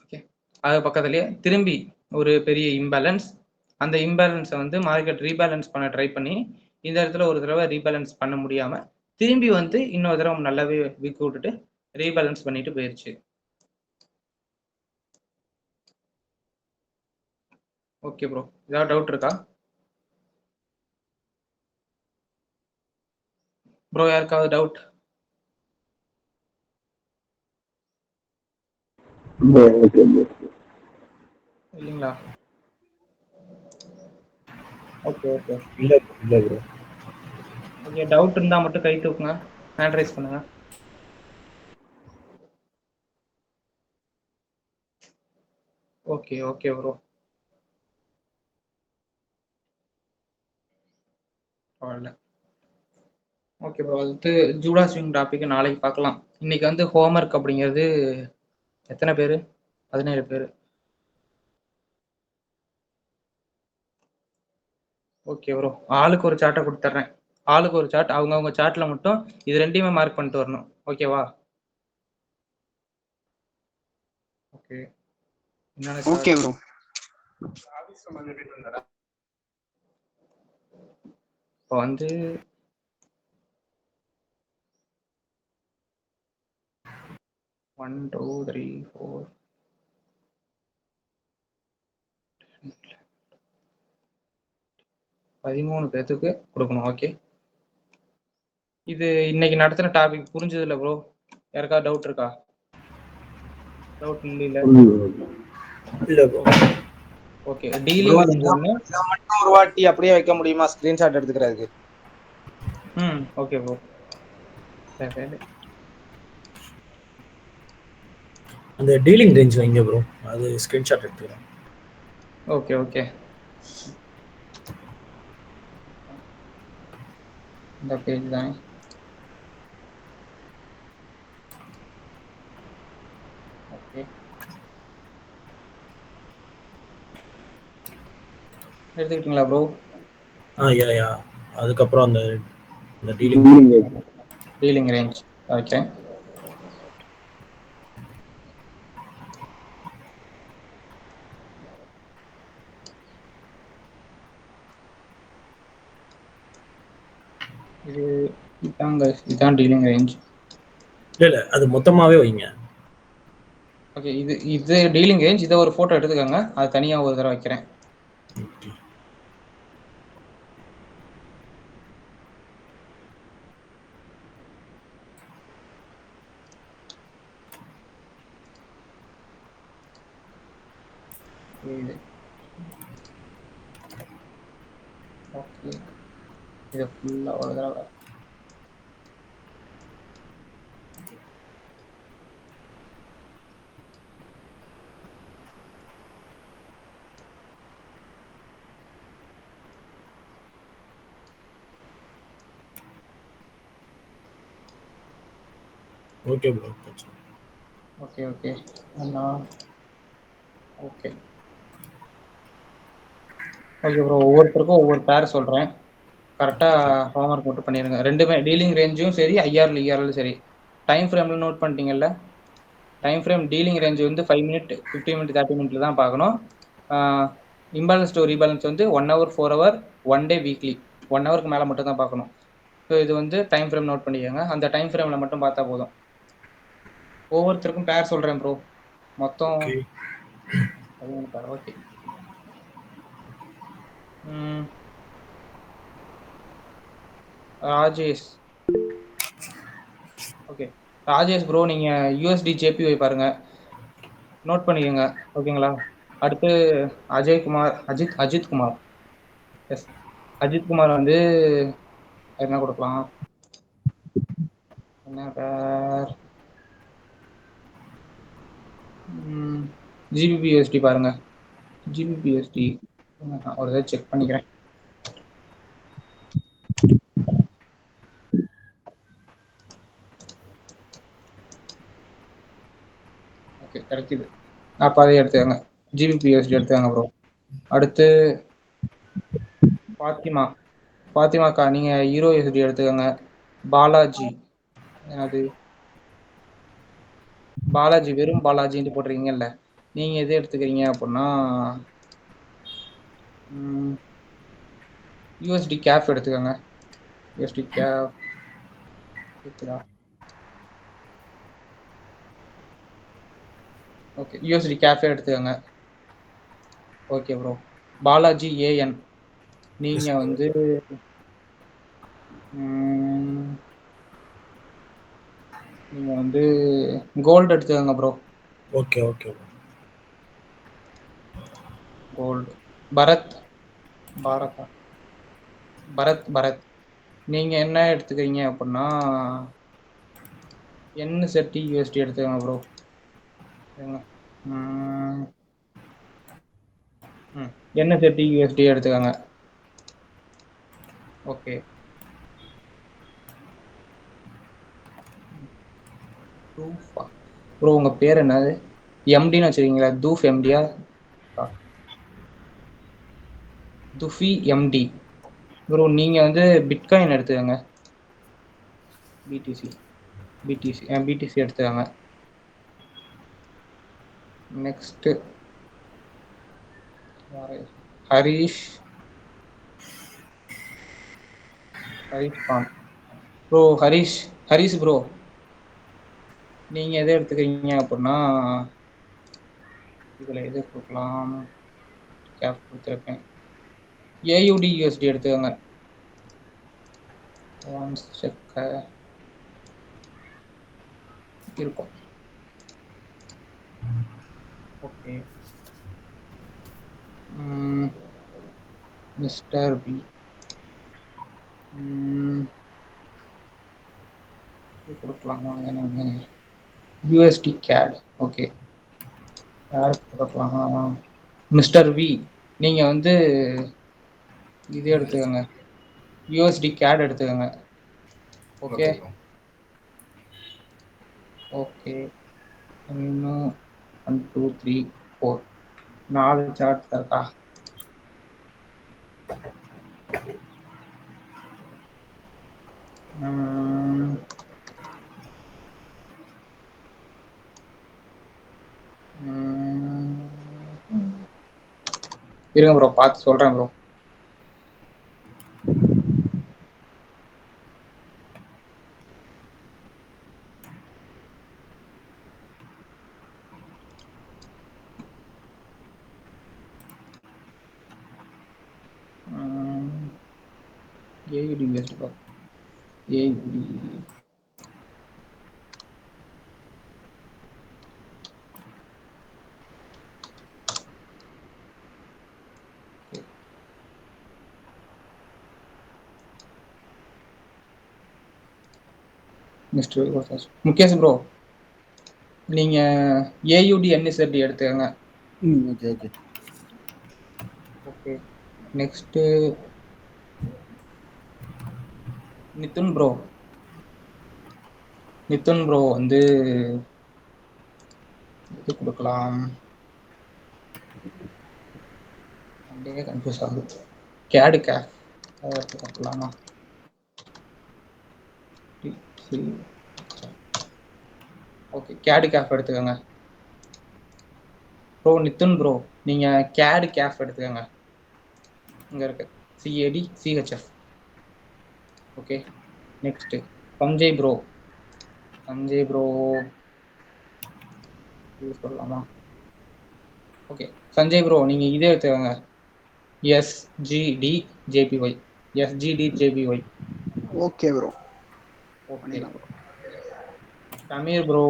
ஓகே, அது பக்கத்துலேயே திரும்பி ஒரு பெரிய இம்பேலன்ஸ். அந்த இம்பேலன்ஸை வந்து மார்க்கெட் ரீபேலன்ஸ் பண்ண ட்ரை பண்ணி இந்த இடத்துல ஒரு தடவை ரீபேலன்ஸ் பண்ண முடியாமல் திரும்பி வந்து இன்னொரு தடவை நல்லாவே வீக் விட்டுட்டு ரீபேலன்ஸ் பண்ணிட்டு போயிடுச்சு. ஓகே ப்ரோ, ஏதாவது டவுட் இருக்கா ப்ரோ? யாருக்காவது டவுட் இல்லைங்களா? ஓகே ஓகே, இல்லை ப்ரோ. ஓகே, டவுட் இருந்தால் மட்டும் கை தூக்குங்க, ஹேண்ட் ரைஸ் பண்ணுங்க. ஓகே ஓகே ப்ரோ, பரவாயில்ல. ஓகே ப்ரோ, அது ஜூடா ஸ்விங் டாபிக் நாளைக்கு பார்க்கலாம். இன்னைக்கு வந்து ஹோம்ஒர்க் அப்படிங்கிறது எத்தனை பேர்? 17 பேர். ஓகே ப்ரோ, ஆளுக்கு ஒரு சார்ட்டை கொடுத்துட்றேன். ஆளுக்கு ஒரு சார்ட், அவங்கவுங்க சார்ட்டில் மட்டும் இது ரெண்டையுமே மார்க் பண்ணிட்டு வரணும். ஓகேவா? Okay, okay bro. இப்போ வந்து 1 2 3 4 13 பேத்துக்கு கொடுக்கணும். ஓகே, இது இன்னைக்கு நடத்தின டாபிக் புரிஞ்சது இல்ல ப்ரோ? யாருக்கா டவுட் இருக்கா? டவுட் இல்ல. ஓகே, டீலிங் ரேஞ்ச் ஒன்னு மட்டும் ஒரு வாட்டி அப்படியே வைக்க முடியுமா ஸ்கிரீன்ஷாட் எடுத்துக்கிறதுக்கு? Okay bro. சரி, அந்த டீலிங் ரேஞ்ச் வைங்க ப்ரோ, அது ஸ்கிரீன்ஷாட் எடுத்துக்கிறேன். ஓகே ஓகே, இந்த பேஜ் தான். ஓகே, எடுத்துக்கிட்டீங்களா ப்ரோ? யா அதுக்கப்புறம் அந்த டீலிங் ரேஞ்ச். ஓகே, இதுதான் டீலிங் ரேஞ்ச். இல்ல அது மொத்தமாவே வைங்க. ஓகே, இது டீலிங் ரேஞ்ச். இதை ஒரு போட்டோ எடுத்துக்கோங்க, அது தனியா ஒரு தடவை வைக்கிறேன். ஓகே, இது ஃபுல்லா ஒரு தடவை. Okay bro. ஓகே ஓகே அண்ணா. ஓகே ஓகே ப்ரோ, ஒவ்வொருத்தருக்கும் ஒவ்வொரு பேர் சொல்கிறேன். கரெக்டாக ஹோம்ஒர்க் மட்டும் பண்ணிடுங்க. ரெண்டுமே டீலிங் ரேஞ்சும் சரி, ஐஆர்எல் இஆர்எல் சரி. டைம் ஃப்ரேமில் நோட் பண்ணிட்டீங்கல்ல? டைம் ஃப்ரேம் டீலிங் ரேஞ்ச் வந்து 5 மினிட் 15 மினிட் 30 மினிட்ல தான் பார்க்கணும். இம்பேலன்ஸ் டு ரீபேலன்ஸ் வந்து 1 hour 4 hour 1 day வீக்லி 1 ஹவருக்கு மேலே மட்டும் தான் பார்க்கணும். ஸோ இது வந்து டைம் ஃப்ரேம் நோட் பண்ணிக்கோங்க. அந்த டைம் ஃப்ரேமில் மட்டும் பார்த்தா போதும். ஒவ்வொருத்தருக்கும் பேர் சொல்கிறேன் ப்ரோ. மொத்தம் 13 பேர். Okay, Rajesh. Okay Rajesh bro, நீங்கள் யூஎஸ்டி ஜேபிஒய் பாருங்கள், நோட் பண்ணிக்கோங்க. ஓகேங்களா? அடுத்து அஜித் குமார். எஸ், அஜித் குமார் வந்து என்ன கொடுக்கலாம்? என்ன பேர்? ஜிபிபிஎஸ்டி பாருங்க. ஜிபிபிஎஸ்டி ஒரு இதை செக் பண்ணிக்கிறேன். ஓகே, கிடைக்குது. அப்போ அதை எடுத்துக்கோங்க, ஜிபிபிஎஸ்டி எடுத்துக்கோங்க ப்ரோ. அடுத்து ஃபாத்திமாக்கா, நீங்கள் ஹீரோ எஸ்டி எடுத்துக்கோங்க. பாலாஜி, அது பாலாஜி வெறும் பாலாஜின்னு போட்டிருக்கீங்கல்ல, நீங்கள் எது எடுத்துக்கிறீங்க அப்படின்னா யூஎஸ்டி கேஃப் எடுத்துக்கோங்க. யூஎஸ்டி கேஃப் இருக்குதா? ஓகே, யூஎஸ்டி கேஃபே எடுத்துக்கோங்க. Okay bro. பாலாஜி ஏஎன், நீங்கள் வந்து நீங்கள் வந்து கோல்டு எடுத்துக்கோங்க bro. Okay okay gold. Bharat நீங்கள் என்ன எடுத்துக்கிறீங்க அப்படின்னா என்ன செட்டி யூஎஸ்டி எடுத்துக்கோங்க ப்ரோ. என்ன செட்டி யூஎஸ்டி எடுத்துக்கோங்க. ஓகே, ப்ரோ உங்கள் பேர் என்னது? எம்டின்னு வச்சுருக்கீங்களா? தூஃப் எம்டியா? துஃபி எம்டி ப்ரோ. நீங்கள் வந்து பிட்காயின் எடுத்துக்கோங்க. பிடிசி எடுத்துக்கோங்க. Next Harish Khan bro. Harish bro, நீங்கள் எதை எடுத்துக்கிறீங்க அப்படின்னா இதில் எது கொடுக்கலாம், கேப் கொடுத்துருக்கேன். ஏயுடி யூஎஸ்டி எடுத்துக்கோங்க. இருக்கும். ஓகே, மிஸ்டர் பி கொடுக்கலாமா? USD CAD. ஓகே, யாருக்கு கொடுக்கலாமா? மிஸ்டர் வி நீங்கள் வந்து இது எடுத்துக்கோங்க, யூஎஸ்டி கேட் எடுத்துக்கோங்க. ஓகே ஓகே, இன்னும் 1 2 3 4 4 சார்ட் இருக்கா? இருங்க ப்ரோ, பார்த்து சொல்கிறேன் ப்ரோ. ஏயுடி யூஎஸ்டி பா, ஏயுடி மிஸ்டர் முகேஷ் ப்ரோ, நீங்கள் ஏயுடி என்எஸ்எல்டி எடுத்துக்கோங்க. Okay okay okay, next Nithun bro. Nithun bro வந்து இது கொடுக்கலாம், அப்படியே கன்ஃபியூஸ் ஆகுது. கேடு கேஃப் கொடுக்கலாமா? ஓகே, கேடு கேஃப் எடுத்துக்கோங்க ப்ரோ. நித்துன் ப்ரோ, நீங்கள் கேடு கேஃப் எடுத்துக்கோங்க. இங்கே இருக்கு, CAD CHF. Okay, next Sanjay bro. Sanjay bro இது சொல்லலாமா? ஓகே, சஞ்சய் ப்ரோ நீங்கள் இதே எடுத்துக்கோங்க, SGD JPY. SGD JPY. Okay bro. Okay, Sameer bro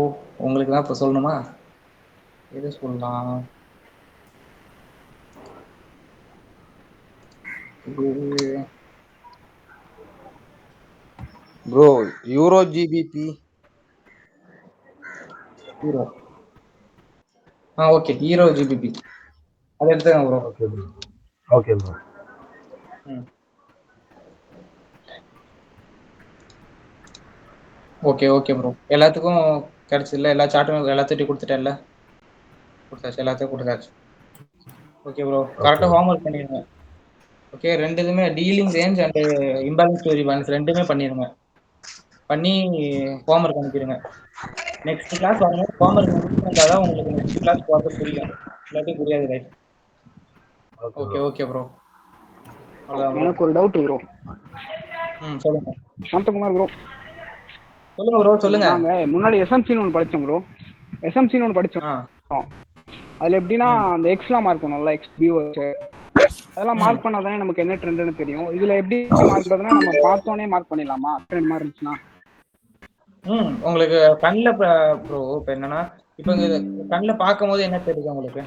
உங்களுக்கு தான் இப்போ சொல்லணுமா? எது சொல்லலாம்? Bro euro GBP. Euro. Okay, euro GBP அதை எடுத்துக்கோங்க bro. Okay bro. Okay bro. Okay okay bro, எல்லாத்துக்கும் கிடச்சில்ல? எல்லா சார்ட்டும் எல்லாத்தையும் கொடுத்துட்டேன்ல? கொடுத்தாச்சு, எல்லாத்தையும் கொடுத்தாச்சு. ஓகே ப்ரோ, கரெக்டாக ஹோம்ஒர்க் பண்ணிடுங்க. ஓகே, ரெண்டுமே dealing range and imbalance story balance ரெண்டுமே பண்ணிடுங்க. பண்ணி ஹோம்ஒர்க் அனுப்பிடுங்க. நெக்ஸ்ட் கிளாஸ் வரும்போது ஹோம்ஒர்க் முடிச்சுருந்தா தான் உங்களுக்கு நெக்ஸ்ட் கிளாஸ் போகிறது புரியும், இல்லாட்டி புரியாது. ரைட்? ஓகே ஓகே ப்ரோ, அவ்வளோதான். எனக்கு ஒரு டவுட் ப்ரோ. சொல்லுங்க சாந்தகுமார் ப்ரோ. சொல்லுங்க ப்ரோ, சொல்லுங்க. நாங்கள் முன்னாடி எஸ்எம்சின்னு ஒன்று படித்தோம் ப்ரோ. எஸ்எம்சின்னு ஒன்று படித்தோம். அதில் எப்படின்னா அந்த எக்ஸ்லாம் மார்க் பண்ணோம்ல, எக்ஸ் வியூவர்ஸ் அதெல்லாம் மார்க் பண்ணாதானே நமக்கு என்ன ட்ரெண்டுன்னு தெரியும். இதில் எப்படி மார்க் பண்ணுறதுனா நம்ம பார்த்தோன்னே மார்க் பண்ணிடலாமா ட்ரெண்ட் மாதிரி இருந்துச்சுன்னா? உங்களுக்கு கண்ணில் ப்ரோ இப்போ என்னன்னா, இப்போ கண்ணில் பார்க்கும் போது என்ன தெரியுது உங்களுக்கு?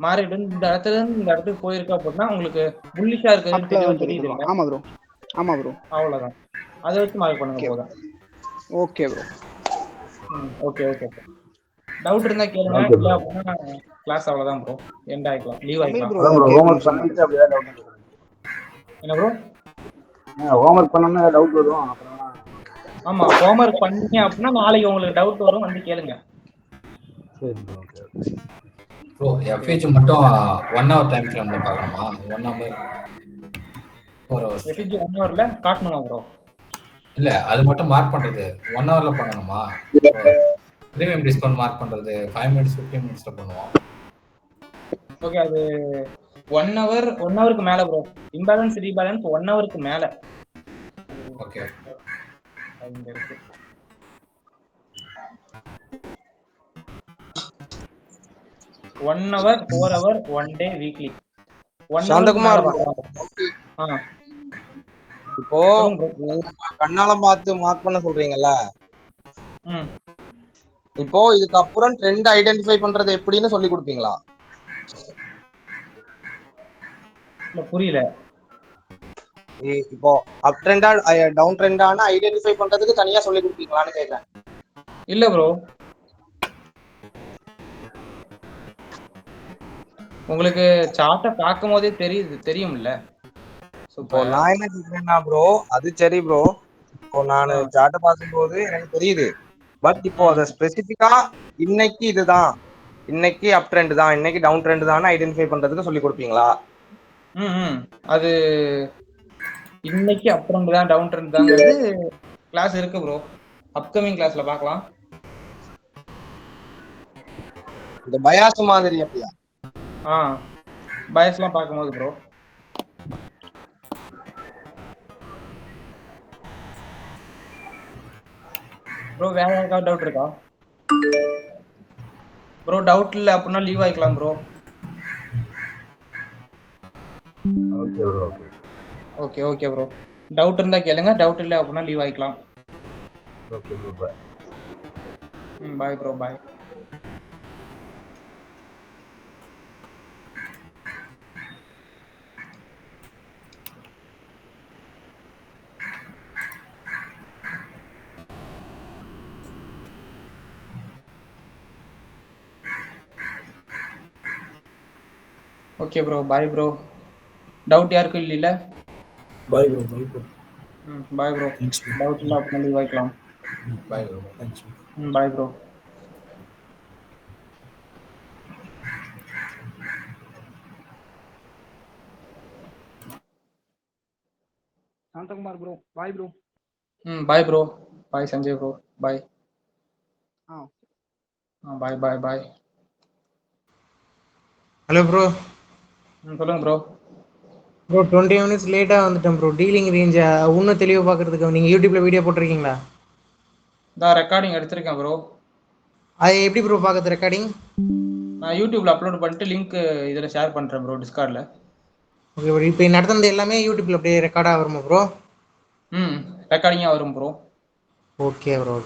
மாறிட்டு இந்த இடத்துல இருந்து இந்த இடத்துக்கு போயிருக்கா அப்படின்னா உங்களுக்கு புல்லிஷா இருக்கிறது தெரியுது. ஆமா ப்ரோ, ஆமா ப்ரோ. அவ்வளோதான், அதை வச்சு மார்க் பண்ணுங்க போதும். Okay bro. Okay okay bro, doubt இருந்தா கேளுங்க. இல்லை அப்படின்னா கிளாஸ் அவ்வளோதான் ப்ரோ, எண்ட் ஆகிக்கலாம், லீவ் ஆகிக்கலாம். என்ன ப்ரோ? ஹோம்ஒர்க் பண்ணோம்னா டவுட் வரும். ஆமா, ஹோம்ஒர்க் பண்ணீங்க அப்படின்னா நாளைக்கு உங்களுக்கு டவுட் வரும், வந்து கேளுங்க. சரி ப்ரோ. ஓகே ப்ரோ, எஃப்ஹெச் மட்டும் 1 hour டைம் ஃப்ரேம்ல பார்க்கணுமா? 1 hour 4 hours எஃப்ஹெச் 1 hourல காட்டணுமா ப்ரோ? இல்ல, அது மட்டும் மார்க் பண்றது 1 hourல பண்ணணுமா? பிரீமியம் டிஸ்கவுண்ட் மார்க் பண்றது 5 minutes 15 minutesல பண்ணுவோம். ஓகே, அது 1 hour 1 hourக்கு மேல ப்ரோ. இம்பேலன்ஸ் ரீபேலன்ஸ் 1 hourக்கு மேல. ஓகே, இங்க இருக்கு. 1 hour 4 hour 1 day வீக்லி 1 ஹவருக்கு மேல சாந்தகுமார் bro, பார்க்கலாம். இப்போ கண்ணால பார்த்து மார்க் பண்ண சொல்றீங்கல்ல, இப்போ இதுக்கப்புறம் ட்ரெண்ட் ஐடென்டிஃபை பண்றது எப்படின்னு சொல்லி கொடுப்பீங்களா? புரியல. இப்போ அப் ட்ரெண்டா டவுன் ட்ரெண்டான ஐடென்டிஃபை பண்றதுக்கு தனியா சொல்லி கொடுப்பீங்களான்னு கேக்குறேன். இல்ல ப்ரோ, உங்களுக்கு சார்ட்டை பார்க்கும் போதே தெரியும்ல. இப்போ நான் என்ன கேக்குறேன்னா ப்ரோ, அது சரி ப்ரோ, இப்போ நான் சார்ட்டை பார்க்கும்போது எனக்கு தெரியுது. பட் இப்போ அதை ஸ்பெசிபிக்கா இன்னைக்கு இதுதான், இன்னைக்கு அப் ட்ரெண்ட் தான், இன்னைக்கு டவுன் ட்ரெண்ட் தான் ஐடென்டிஃபை பண்றதுக்கு சொல்லி கொடுப்பீங்களா? அது இன்னைக்கு அப் ட்ரெண்ட் தான் டவுன் ட்ரெண்ட் தாங்கிறது கிளாஸ் இருக்கு ப்ரோ. அப்கமிங் கிளாஸ்ல பார்க்கலாம். இந்த பயாஸ் மாதிரி அப்படியா? பயாஸ்லாம் பார்க்கும்போது ப்ரோ. ப்ரோ வேற யாருக்காவது டவுட் இருக்கா? ப்ரோ டவுட் இல்லை அப்படின்னா லீவ் ஆகிக்கலாம் bro. Okay bro. Okay okay bro, doubt இருந்தா கேளுங்க, டவுட் இல்லை அப்படின்னா லீவ் ஆகிக்கலாம். Okay bro, bye. Bye bro, bye. Okay bro, bye bro. Doubt யாருக்கும் இல்லைல்ல? Bye bro, bye bro. Bye bro. Doubt இல்லை அப்படின்னா லீவ் ஆகிக்கலாம். Bye bro. Thanks. Bye bro. Shanthakumar bro, bye bro. Bye bro, bye Sanjay bro, bye. Bye bye bye. Hello bro. சொல்லுங்க bro. Bro 20 minutes லேட்டாக வந்துட்டேன் bro. Dealing ரேஞ்சை இன்னும் தெளிவாக பார்க்கறதுக்கு நீங்கள் யூடியூப்ல வீடியோ போட்டிருக்கீங்களா? நான் ரெக்கார்டிங் எடுத்திருக்கேன் ப்ரோ. அது எப்படி ப்ரோ பார்க்கறது ரெக்கார்டிங்? நான் யூடியூப்ல அப்லோட் பண்ணிட்டு லிங்க் இதில் ஷேர் பண்ணுறேன் ப்ரோ, டிஸ்கார்டில். ஓகே ப்ரோ, இப்போ நடந்தது எல்லாமே யூடியூப்ல அப்படியே ரெக்கார்டாக வருமா ப்ரோ? ரெக்கார்டிங்காக வரும் ப்ரோ. Okay bro.